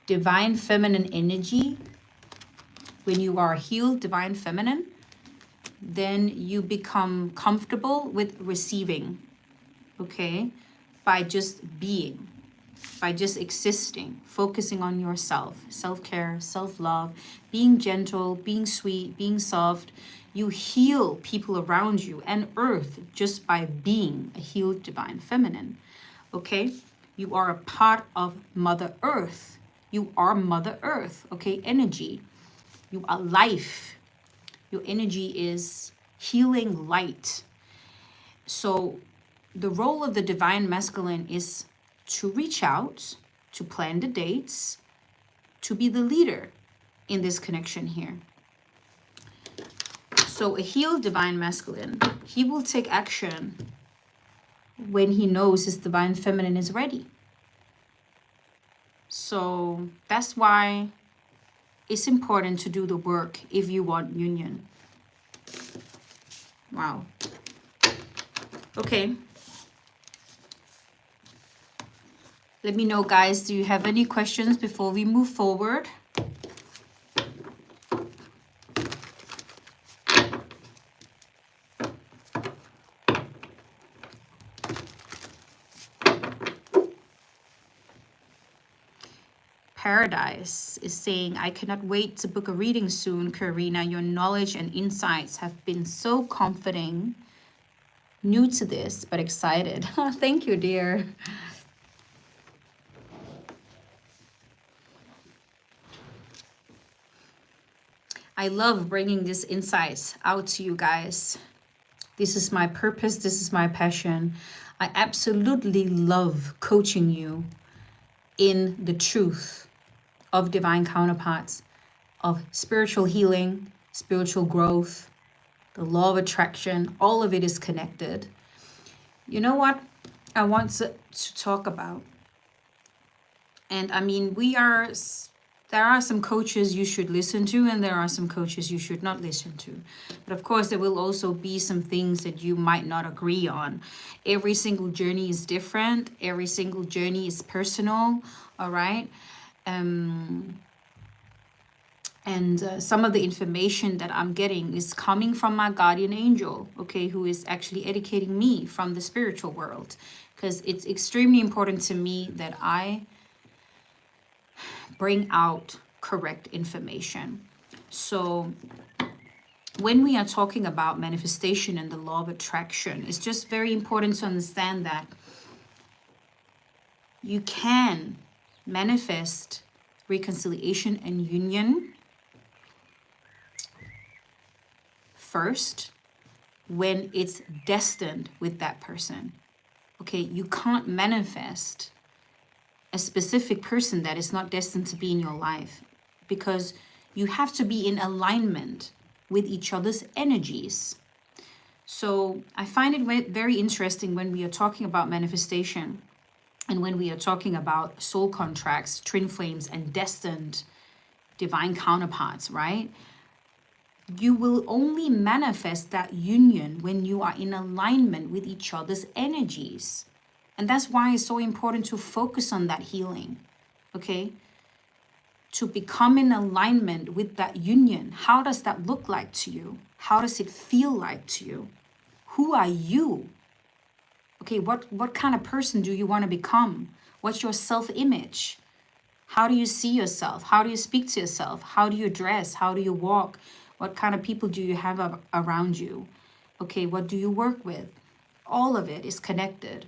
divine feminine energy, when you are healed divine feminine, then you become comfortable with receiving, okay, by just being, by just existing, focusing on yourself, self-care, self-love, being gentle, being sweet, being soft. You heal people around you and earth just by being a healed divine feminine, okay? You are a part of Mother Earth. You are Mother Earth, okay? Energy. You are life. Your energy is healing light. So the role of the divine masculine is to reach out, to plan the dates, to be the leader in this connection here. So a healed divine masculine, he will take action when he knows his divine feminine is ready. So that's why it's important to do the work if you want union. Wow. Okay. Let me know, guys, do you have any questions before we move forward? Paradise is saying, I cannot wait to book a reading soon, Karina. Your knowledge and insights have been so comforting. New to this, but excited. Thank you, dear. I love bringing these insights out to you guys. This is my purpose. This is my passion. I absolutely love coaching you in the truth of divine counterparts, of spiritual healing, spiritual growth, the law of attraction. All of it is connected. You know what I want to talk about? And I mean, there are some coaches you should listen to, and there are some coaches you should not listen to. But of course, there will also be some things that you might not agree on. Every single journey is different. Every single journey is personal, all right? And some of the information that I'm getting is coming from my guardian angel, okay, who is actually educating me from the spiritual world. Because it's extremely important to me that I bring out correct information. So when we are talking about manifestation and the law of attraction, it's just very important to understand that you can manifest reconciliation and union first when it's destined with that person. Okay, you can't manifest a specific person that is not destined to be in your life, because you have to be in alignment with each other's energies. So I find it very interesting when we are talking about manifestation and when we are talking about soul contracts, twin flames, and destined divine counterparts, right? You will only manifest that union when you are in alignment with each other's energies. And that's why it's so important to focus on that healing, okay? To become in alignment with that union. How does that look like to you? How does it feel like to you? Who are you? Okay, what kind of person do you want to become? What's your self-image? How do you see yourself? How do you speak to yourself? How do you dress? How do you walk? What kind of people do you have around you? Okay, what do you work with? All of it is connected.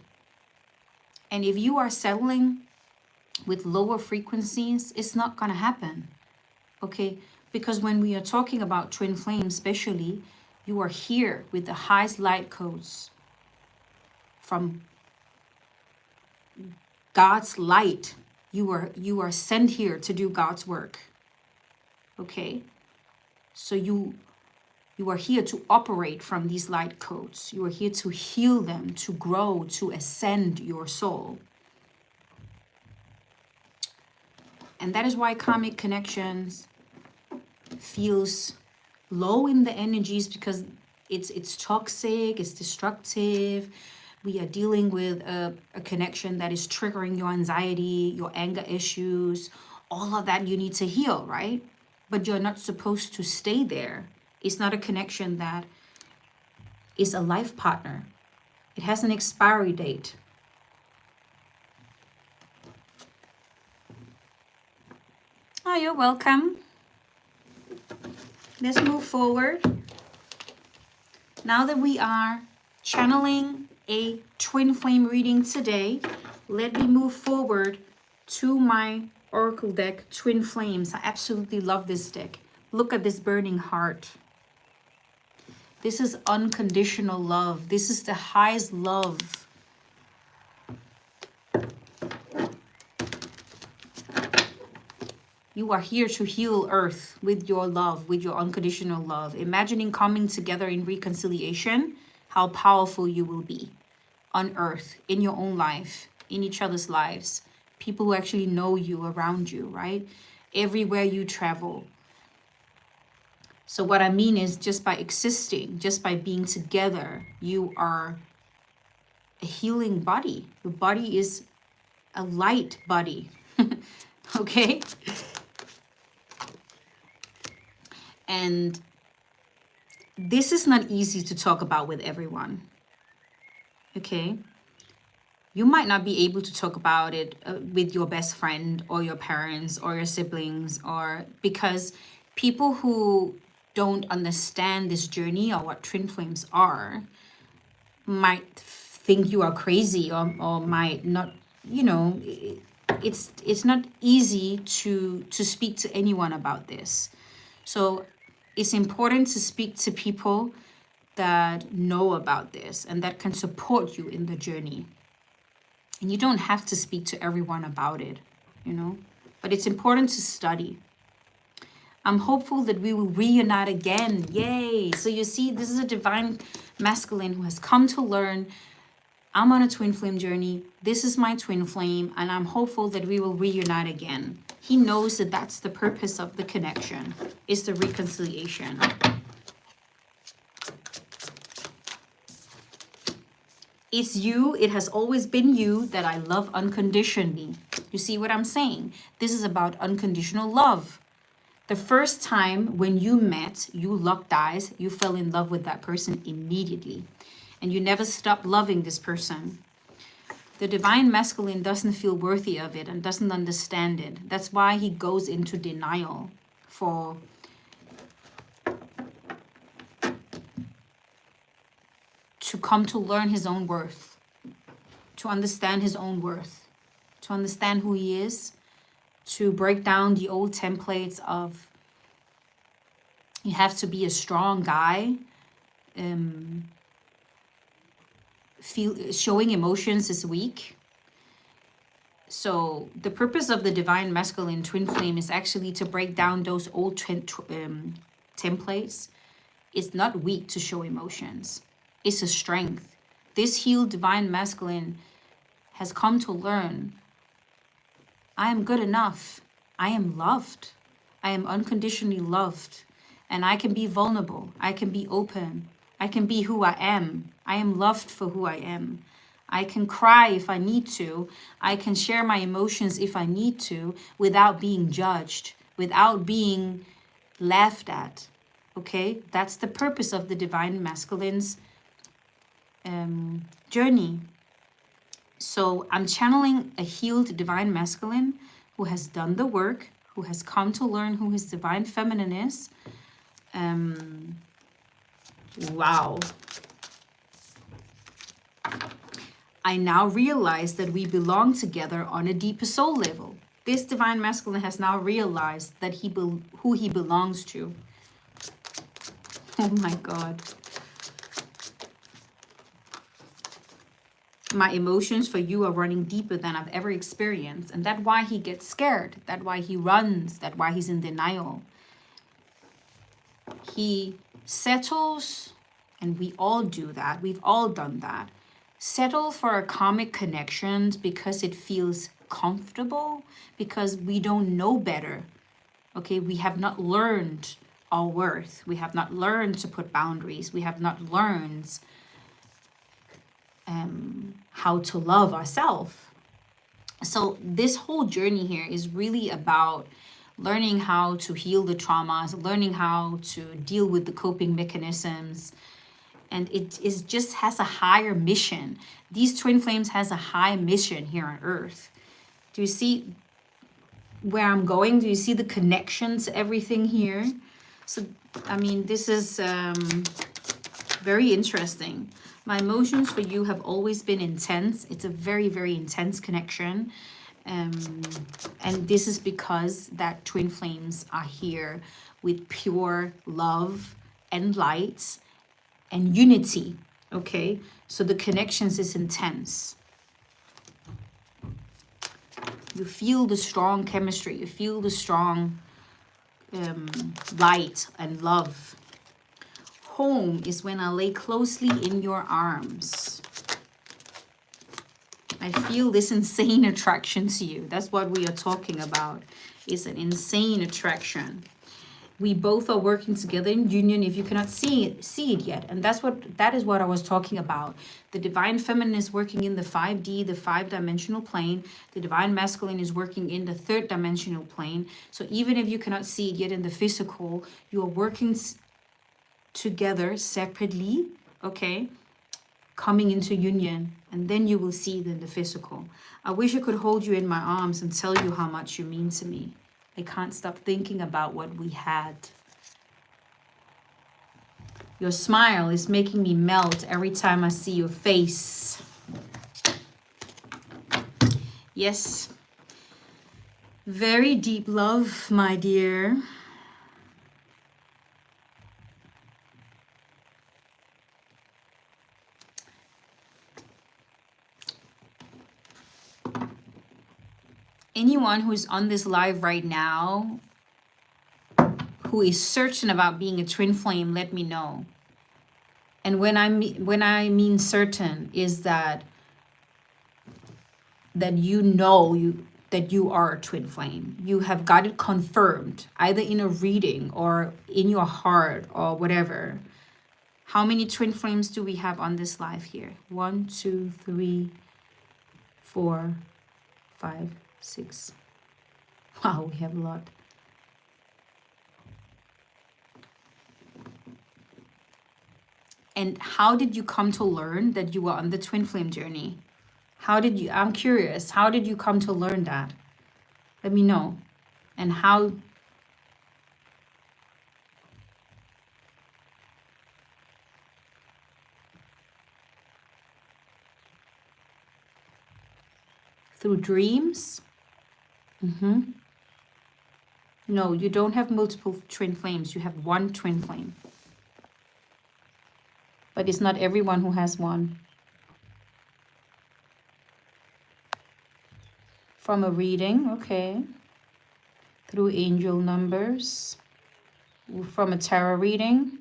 And if you are settling with lower frequencies, it's not going to happen. Okay, because when we are talking about twin flames, especially, you are here with the highest light codes from God's light. You are sent here to do God's work. Okay, so you are here to operate from these light codes. You are here to heal them, to grow, to ascend your soul. And that is why karmic connections feels low in the energies, because it's toxic, it's destructive. We are dealing with a connection that is triggering your anxiety, your anger issues, all of that you need to heal, right? But you're not supposed to stay there. It's not a connection that is a life partner. It has an expiry date. Oh, you're welcome. Let's move forward. Now that we are channeling a twin flame reading today, let me move forward to my oracle deck, Twin Flames. I absolutely love this deck. Look at this burning heart. This is unconditional love. This is the highest love. You are here to heal Earth with your love, with your unconditional love. Imagining coming together in reconciliation, how powerful you will be on Earth, in your own life, in each other's lives. People who actually know you, around you, right? Everywhere you travel. So what I mean is, just by existing, just by being together, you are a healing body. Your body is a light body. Okay? And this is not easy to talk about with everyone. Okay? You might not be able to talk about it with your best friend or your parents or your siblings, or because people who don't understand this journey or what twin flames are might think you are crazy, or might not, you know, it's not easy to speak to anyone about this. So it's important to speak to people that know about this and that can support you in the journey. And you don't have to speak to everyone about it, you know, but it's important to study. I'm hopeful that we will reunite again. Yay. So you see, this is a divine masculine who has come to learn. I'm on a twin flame journey. This is my twin flame, and I'm hopeful that we will reunite again. He knows that that's the purpose of the connection, is the reconciliation. It's you, it has always been you that I love unconditionally. You see what I'm saying? This is about unconditional love. The first time when you met, you locked eyes, you fell in love with that person immediately. And you never stopped loving this person. The divine masculine doesn't feel worthy of it and doesn't understand it. That's why he goes into denial to come to learn his own worth, to understand his own worth, to understand who he is, to break down the old templates of you have to be a strong guy, showing emotions is weak. So the purpose of the divine masculine twin flame is actually to break down those old templates. It's not weak to show emotions. It's a strength. This healed divine masculine has come to learn, I am good enough. I am loved. I am unconditionally loved. And I can be vulnerable. I can be open. I can be who I am. I am loved for who I am. I can cry if I need to. I can share my emotions if I need to without being judged, without being laughed at. Okay? That's the purpose of the divine masculine's journey. So I'm channeling a healed divine masculine who has done the work, who has come to learn who his divine feminine is. Wow. I now realize that we belong together on a deeper soul level. This divine masculine has now realized that who he belongs to. Oh my God. My emotions for you are running deeper than I've ever experienced. And that's why he gets scared. That's why he runs. That's why he's in denial. He settles, and we all do that. We've all done that. Settle for our karmic connections because it feels comfortable, because we don't know better. Okay, we have not learned our worth. We have not learned to put boundaries. We have not learned how to love ourselves. So this whole journey here is really about learning how to heal the traumas, learning how to deal with the coping mechanisms. And it is just has a higher mission. These twin flames has a high mission here on earth. Do you see where I'm going? Do you see the connections to everything here? So, I mean, this is very interesting. My emotions for you have always been intense. It's a very, very intense connection. And this is because that twin flames are here with pure love and light and unity. Okay, so the connections is intense. You feel the strong chemistry. You feel the strong light and love. Home is when I lay closely in your arms. I feel this insane attraction to you. That's what we are talking about. It's an insane attraction. We both are working together in union if you cannot see it yet. And that is what I was talking about. The divine feminine is working in the 5D, the 5-dimensional plane. The divine masculine is working in the 3rd-dimensional plane. So even if you cannot see it yet in the physical, you are working together separately, okay, coming into union, and then you will see it in the physical. I wish I could hold you in my arms and tell you how much you mean to me. I can't stop thinking about what we had. Your smile is making me melt every time I see your face. Yes. Very deep love, my dear. Anyone who is on this live right now, who is certain about being a twin flame, let me know. And when I mean certain is that you know that you are a twin flame. You have got it confirmed, either in a reading or in your heart or whatever. How many twin flames do we have on this live here? 1, 2, 3, 4, 5, 6. Wow, we have a lot. And how did you come to learn that you were on the twin flame journey? I'm curious, how did you come to learn that? Let me know. And how? Through dreams? No, you don't have multiple twin flames. You have one twin flame. But it's not everyone who has one. From a reading, okay. Through angel numbers. From a tarot reading.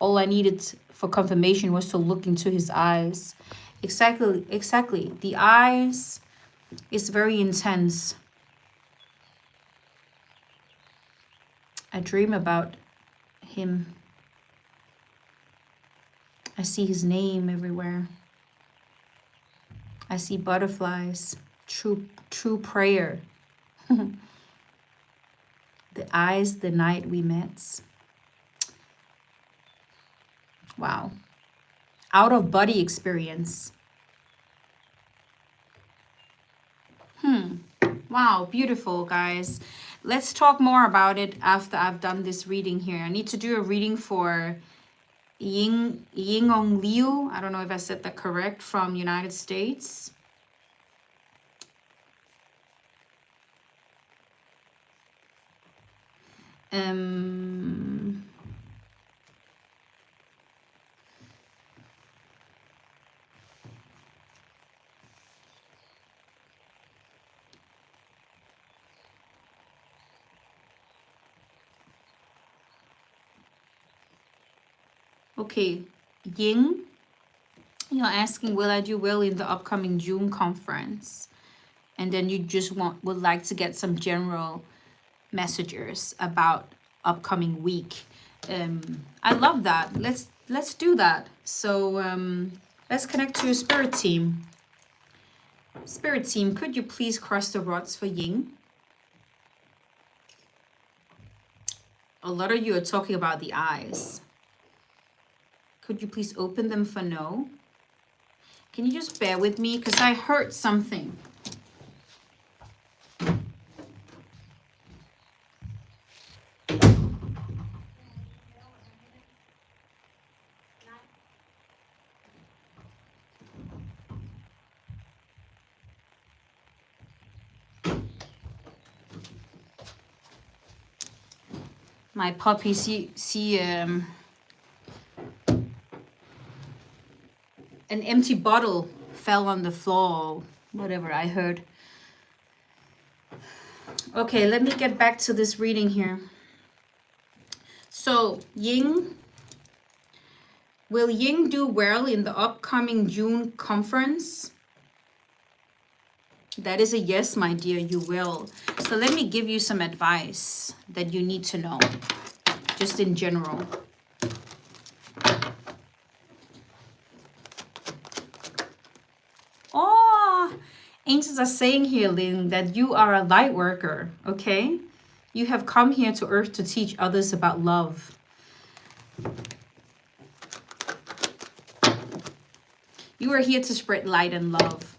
All I needed for confirmation was to look into his eyes. Exactly. The eyes is very intense. I dream about him. I see his name everywhere. I see butterflies. True prayer. The eyes the night we met. Wow. Out of body experience. Wow, beautiful, guys. Let's talk more about it after I've done this reading here. I need to do a reading for Ying Liu. I don't know if I said that correct, from United States. Okay, Ying, you're asking, will I do well in the upcoming June conference? And then you just would like to get some general messages about upcoming week. I love that. Let's do that. So let's connect to your spirit team. Spirit team, could you please cross the rods for Ying? A lot of you are talking about the eyes. Could you please open them for no? Can you just bear with me? Because I heard something. My puppy see an empty bottle fell on the floor, whatever I heard. Okay, let me get back to this reading here. So Ying, will Ying do well in the upcoming June conference? That is a yes, my dear, you will. So let me give you some advice that you need to know, just in general. Oh, angels are saying here, Lynn, that you are a light worker, okay? You have come here to earth to teach others about love. You are here to spread light and love.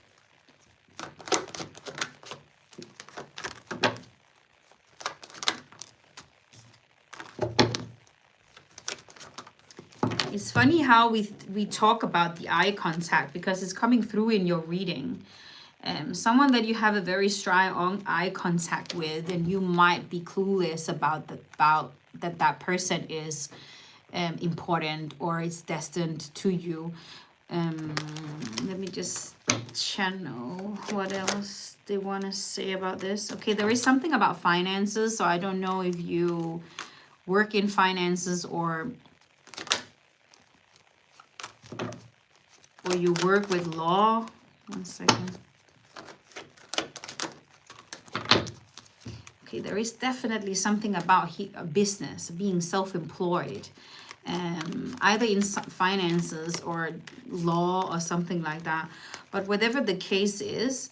It's funny how we talk about the eye contact, because it's coming through in your reading. Someone that you have a very strong eye contact with, and you might be clueless about that person is important or is destined to you. Let me just channel what else they want to say about this. Okay, there is something about finances, so I don't know if you work in finances or you work with law. 1 second. Okay, there is definitely something about a business, being self-employed, either in finances or law or something like that. But whatever the case is,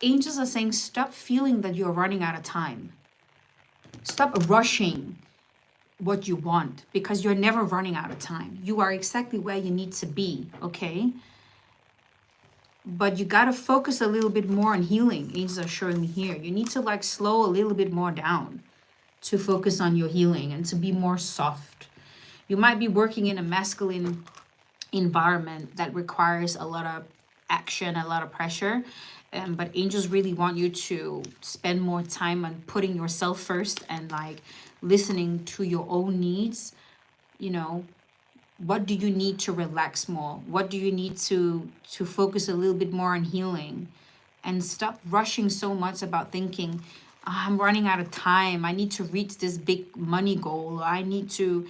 angels are saying, stop feeling that you're running out of time. Stop rushing what you want, because you're never running out of time. You are exactly where you need to be, okay? But you got to focus a little bit more on healing. Angels are showing me here. You need to like slow a little bit more down to focus on your healing and to be more soft. You might be working in a masculine environment that requires a lot of action, a lot of pressure. But angels really want you to spend more time on putting yourself first and like listening to your own needs. You know, what do you need to relax more? What do you need to focus a little bit more on healing? And stop rushing so much about thinking, I'm running out of time. I need to reach this big money goal. I need to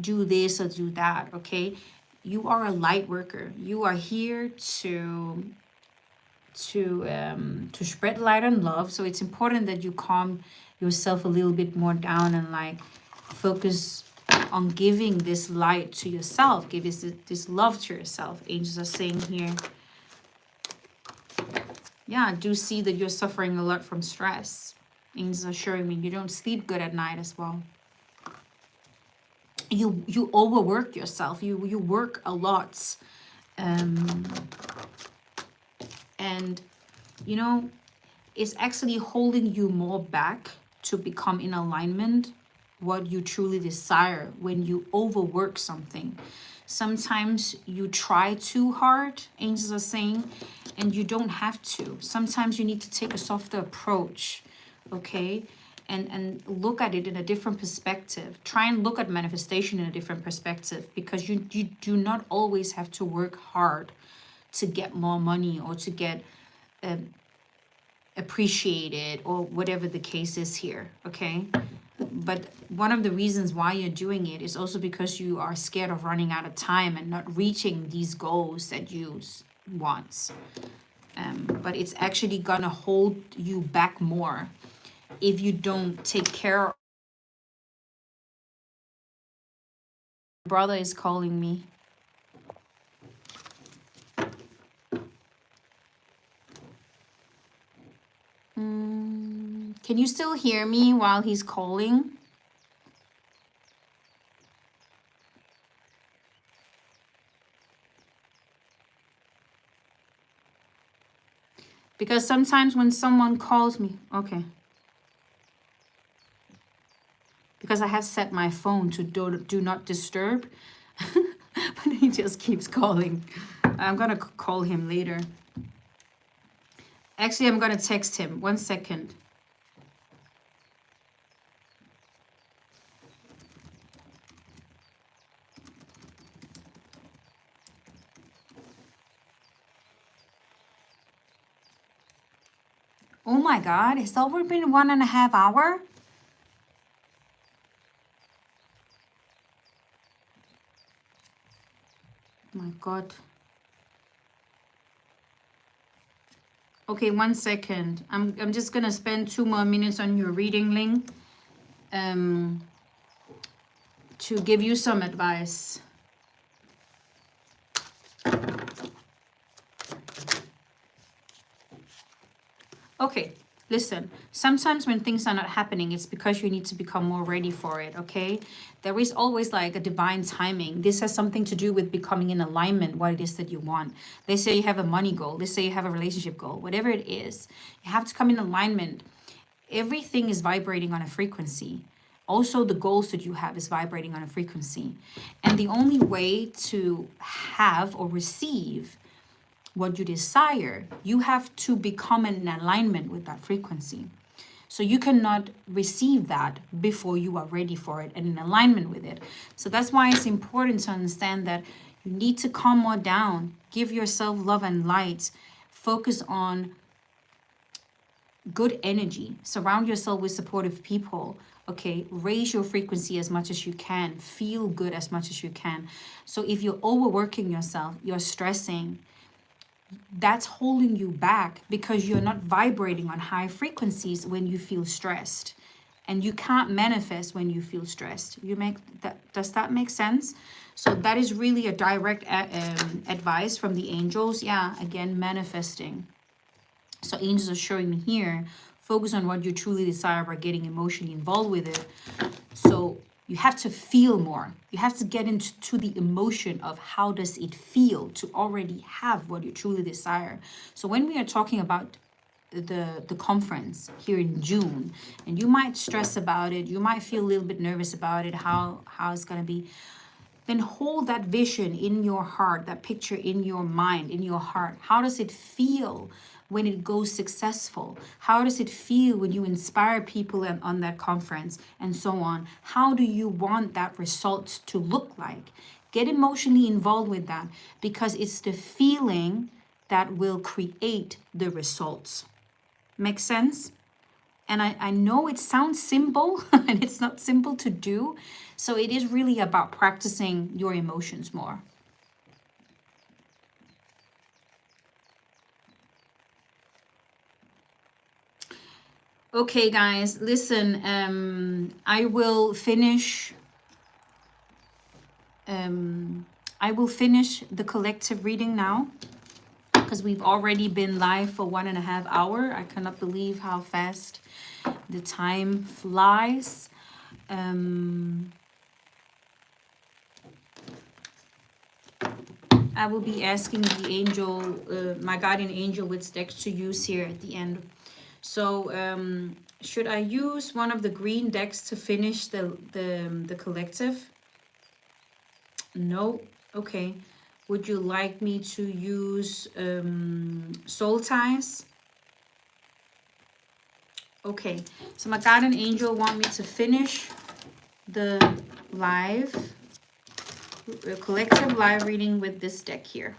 do this or do that. Okay. You are a light worker. You are here to spread light and love. So it's important that you calm yourself a little bit more down and like focus on giving this light to yourself, give this love to yourself. Angels are saying here, yeah, I do see that you're suffering a lot from stress. Angels are showing me you don't sleep good at night as well. You overwork yourself. You work a lot, and you know it's actually holding you more back to become in alignment what you truly desire when you overwork something. Sometimes you try too hard, angels are saying, and you don't have to. Sometimes you need to take a softer approach, okay? And look at it in a different perspective. Try and look at manifestation in a different perspective, because you do not always have to work hard to get more money or to get appreciated or whatever the case is here, okay? But one of the reasons why you're doing it is also because you are scared of running out of time and not reaching these goals that you want. But it's actually gonna hold you back more if you don't take care of. Brother is calling me. Can you still hear me while he's calling? Because sometimes when someone calls me, okay. Because I have set my phone to do not disturb, but he just keeps calling. I'm gonna call him later. Actually, I'm gonna text him. 1 second. Oh my God, it's over been 1.5 hours? My God. Okay, 1 second. I'm just gonna spend 2 more minutes on your reading link to give you some advice. Okay, listen, sometimes when things are not happening, it's because you need to become more ready for it, okay? There is always like a divine timing. This has something to do with becoming in alignment, what it is that you want. They say you have a money goal. They say you have a relationship goal. Whatever it is, you have to come in alignment. Everything is vibrating on a frequency. Also, the goals that you have is vibrating on a frequency. And the only way to have or receive what you desire, you have to become in alignment with that frequency. So you cannot receive that before you are ready for it and in alignment with it. So that's why it's important to understand that you need to calm more down, give yourself love and light, focus on good energy, surround yourself with supportive people, okay? Raise your frequency as much as you can, feel good as much as you can. So if you're overworking yourself, you're stressing, that's holding you back because you're not vibrating on high frequencies when you feel stressed, and you can't manifest when you feel stressed. You make that, does that make sense? So that is really a direct advice from the angels. Yeah, again, manifesting. So angels are showing me here, focus on what you truly desire by getting emotionally involved with it. So you have to feel more. You have to get into the emotion of how does it feel to already have what you truly desire. So when we are talking about the conference here in June, and you might stress about it, you might feel a little bit nervous about it, how it's going to be, then hold that vision in your heart, that picture in your mind, in your heart. How does it feel when it goes successful? How does it feel when you inspire people on that conference and so on? How do you want that result to look like? Get emotionally involved with that, because it's the feeling that will create the results. Make sense? And I know it sounds simple and it's not simple to do. So it is really about practicing your emotions more. Okay, guys, listen, I will finish the collective reading now, because we've already been live for 1.5 hours. I cannot believe how fast the time flies. I will be asking the angel, my guardian angel, which decks to use here at the end. So should I use one of the green decks to finish the collective? No. Okay. Would you like me to use soul ties? Okay. So my guardian angel want me to finish the live collective live reading with this deck here.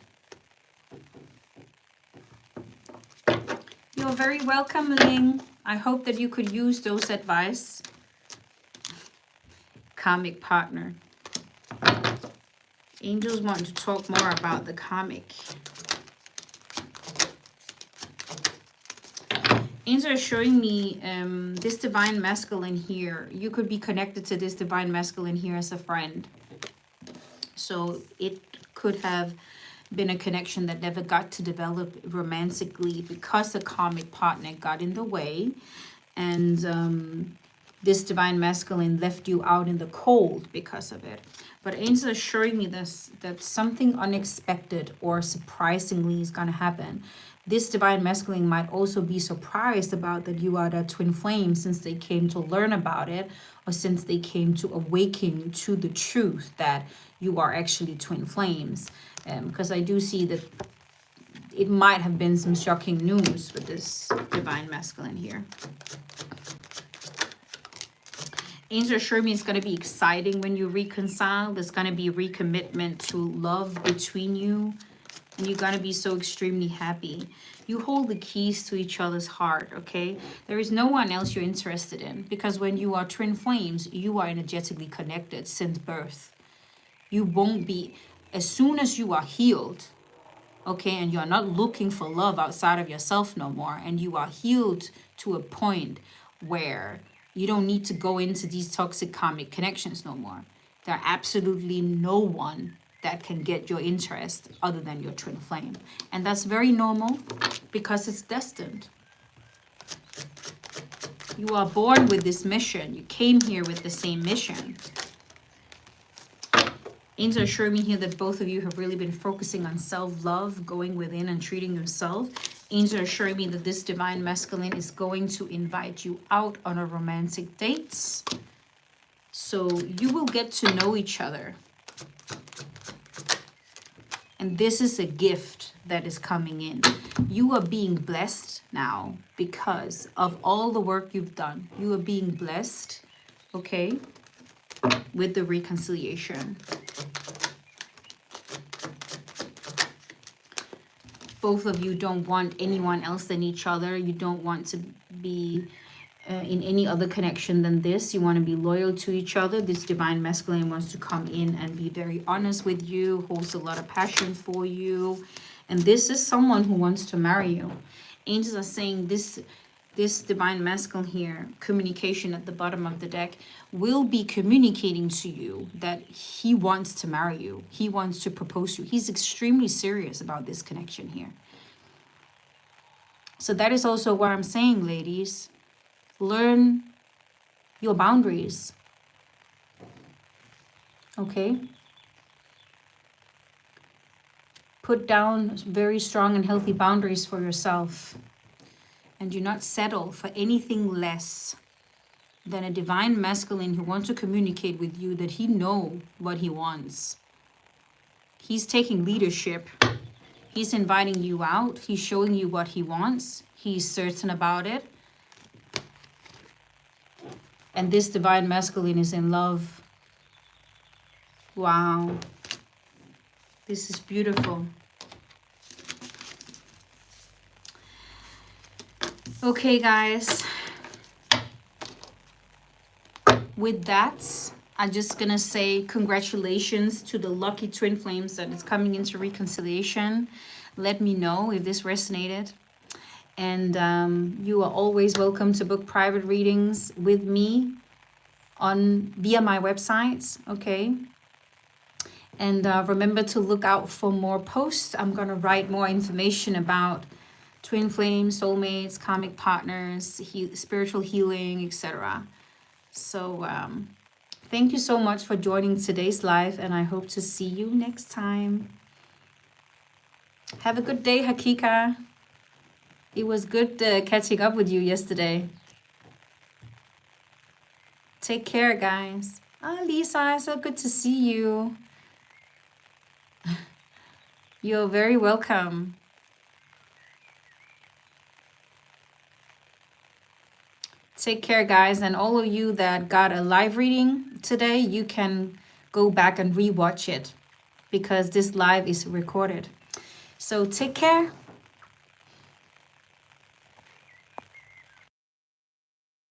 You're very welcome, Ying. I hope that you could use those advice. Karmic partner. Angels want to talk more about the karmic. Angels are showing me this divine masculine here. You could be connected to this divine masculine here as a friend. So it could have been a connection that never got to develop romantically because the karmic partner got in the way, and this divine masculine left you out in the cold because of it. But angels are showing me this, that something unexpected or surprisingly is going to happen. This divine masculine might also be surprised about that you are the twin flame, since they came to learn about it, or since they came to awaken to the truth that you are actually twin flames. Because I do see that it might have been some shocking news with this divine masculine here. Angels are showing me it's going to be exciting when you reconcile. There's going to be a recommitment to love between you, and you're going to be so extremely happy. You hold the keys to each other's heart, okay? There is no one else you're interested in, because when you are twin flames, you are energetically connected since birth. You won't be, as soon as you are healed, okay, and you're not looking for love outside of yourself no more, and you are healed to a point where you don't need to go into these toxic karmic connections no more. There are absolutely no one that can get your interest other than your twin flame. And that's very normal because it's destined. You are born with this mission. You came here with the same mission. Angels are showing me here that both of you have really been focusing on self-love, going within and treating yourself. Angels are showing me that this divine masculine is going to invite you out on a romantic dates. So you will get to know each other. And this is a gift that is coming in. You are being blessed now because of all the work you've done. You are being blessed, okay, with the reconciliation. Both of you don't want anyone else than each other. You don't want to be in any other connection than this. You want to be loyal to each other. This divine masculine wants to come in and be very honest with you, holds a lot of passion for you. And this is someone who wants to marry you. Angels are saying this divine masculine here, communication at the bottom of the deck, will be communicating to you that he wants to marry you. He wants to propose to you. He's extremely serious about this connection here. So that is also what I'm saying, ladies. Learn your boundaries. Okay? Put down very strong and healthy boundaries for yourself. And do not settle for anything less than a divine masculine who wants to communicate with you that he knows what he wants. He's taking leadership. He's inviting you out. He's showing you what he wants. He's certain about it. And this divine masculine is in love. Wow. This is beautiful. Okay, guys. with that, I'm just gonna say congratulations to the lucky twin flames that is coming into reconciliation. Let me know if this resonated. And you are always welcome to book private readings with me on via my website, okay? And remember to look out for more posts. I'm gonna write more information about twin flames, soulmates, karmic partners, spiritual healing, etc. So thank you so much for joining today's live, and I hope to see you next time. Have a good day, Hakika. It was good catching up with you yesterday. Take care, guys. Lisa, so good to see you. You're very welcome. Take care, guys. And all of you that got a live reading today, you can go back and rewatch it because this live is recorded. So take care.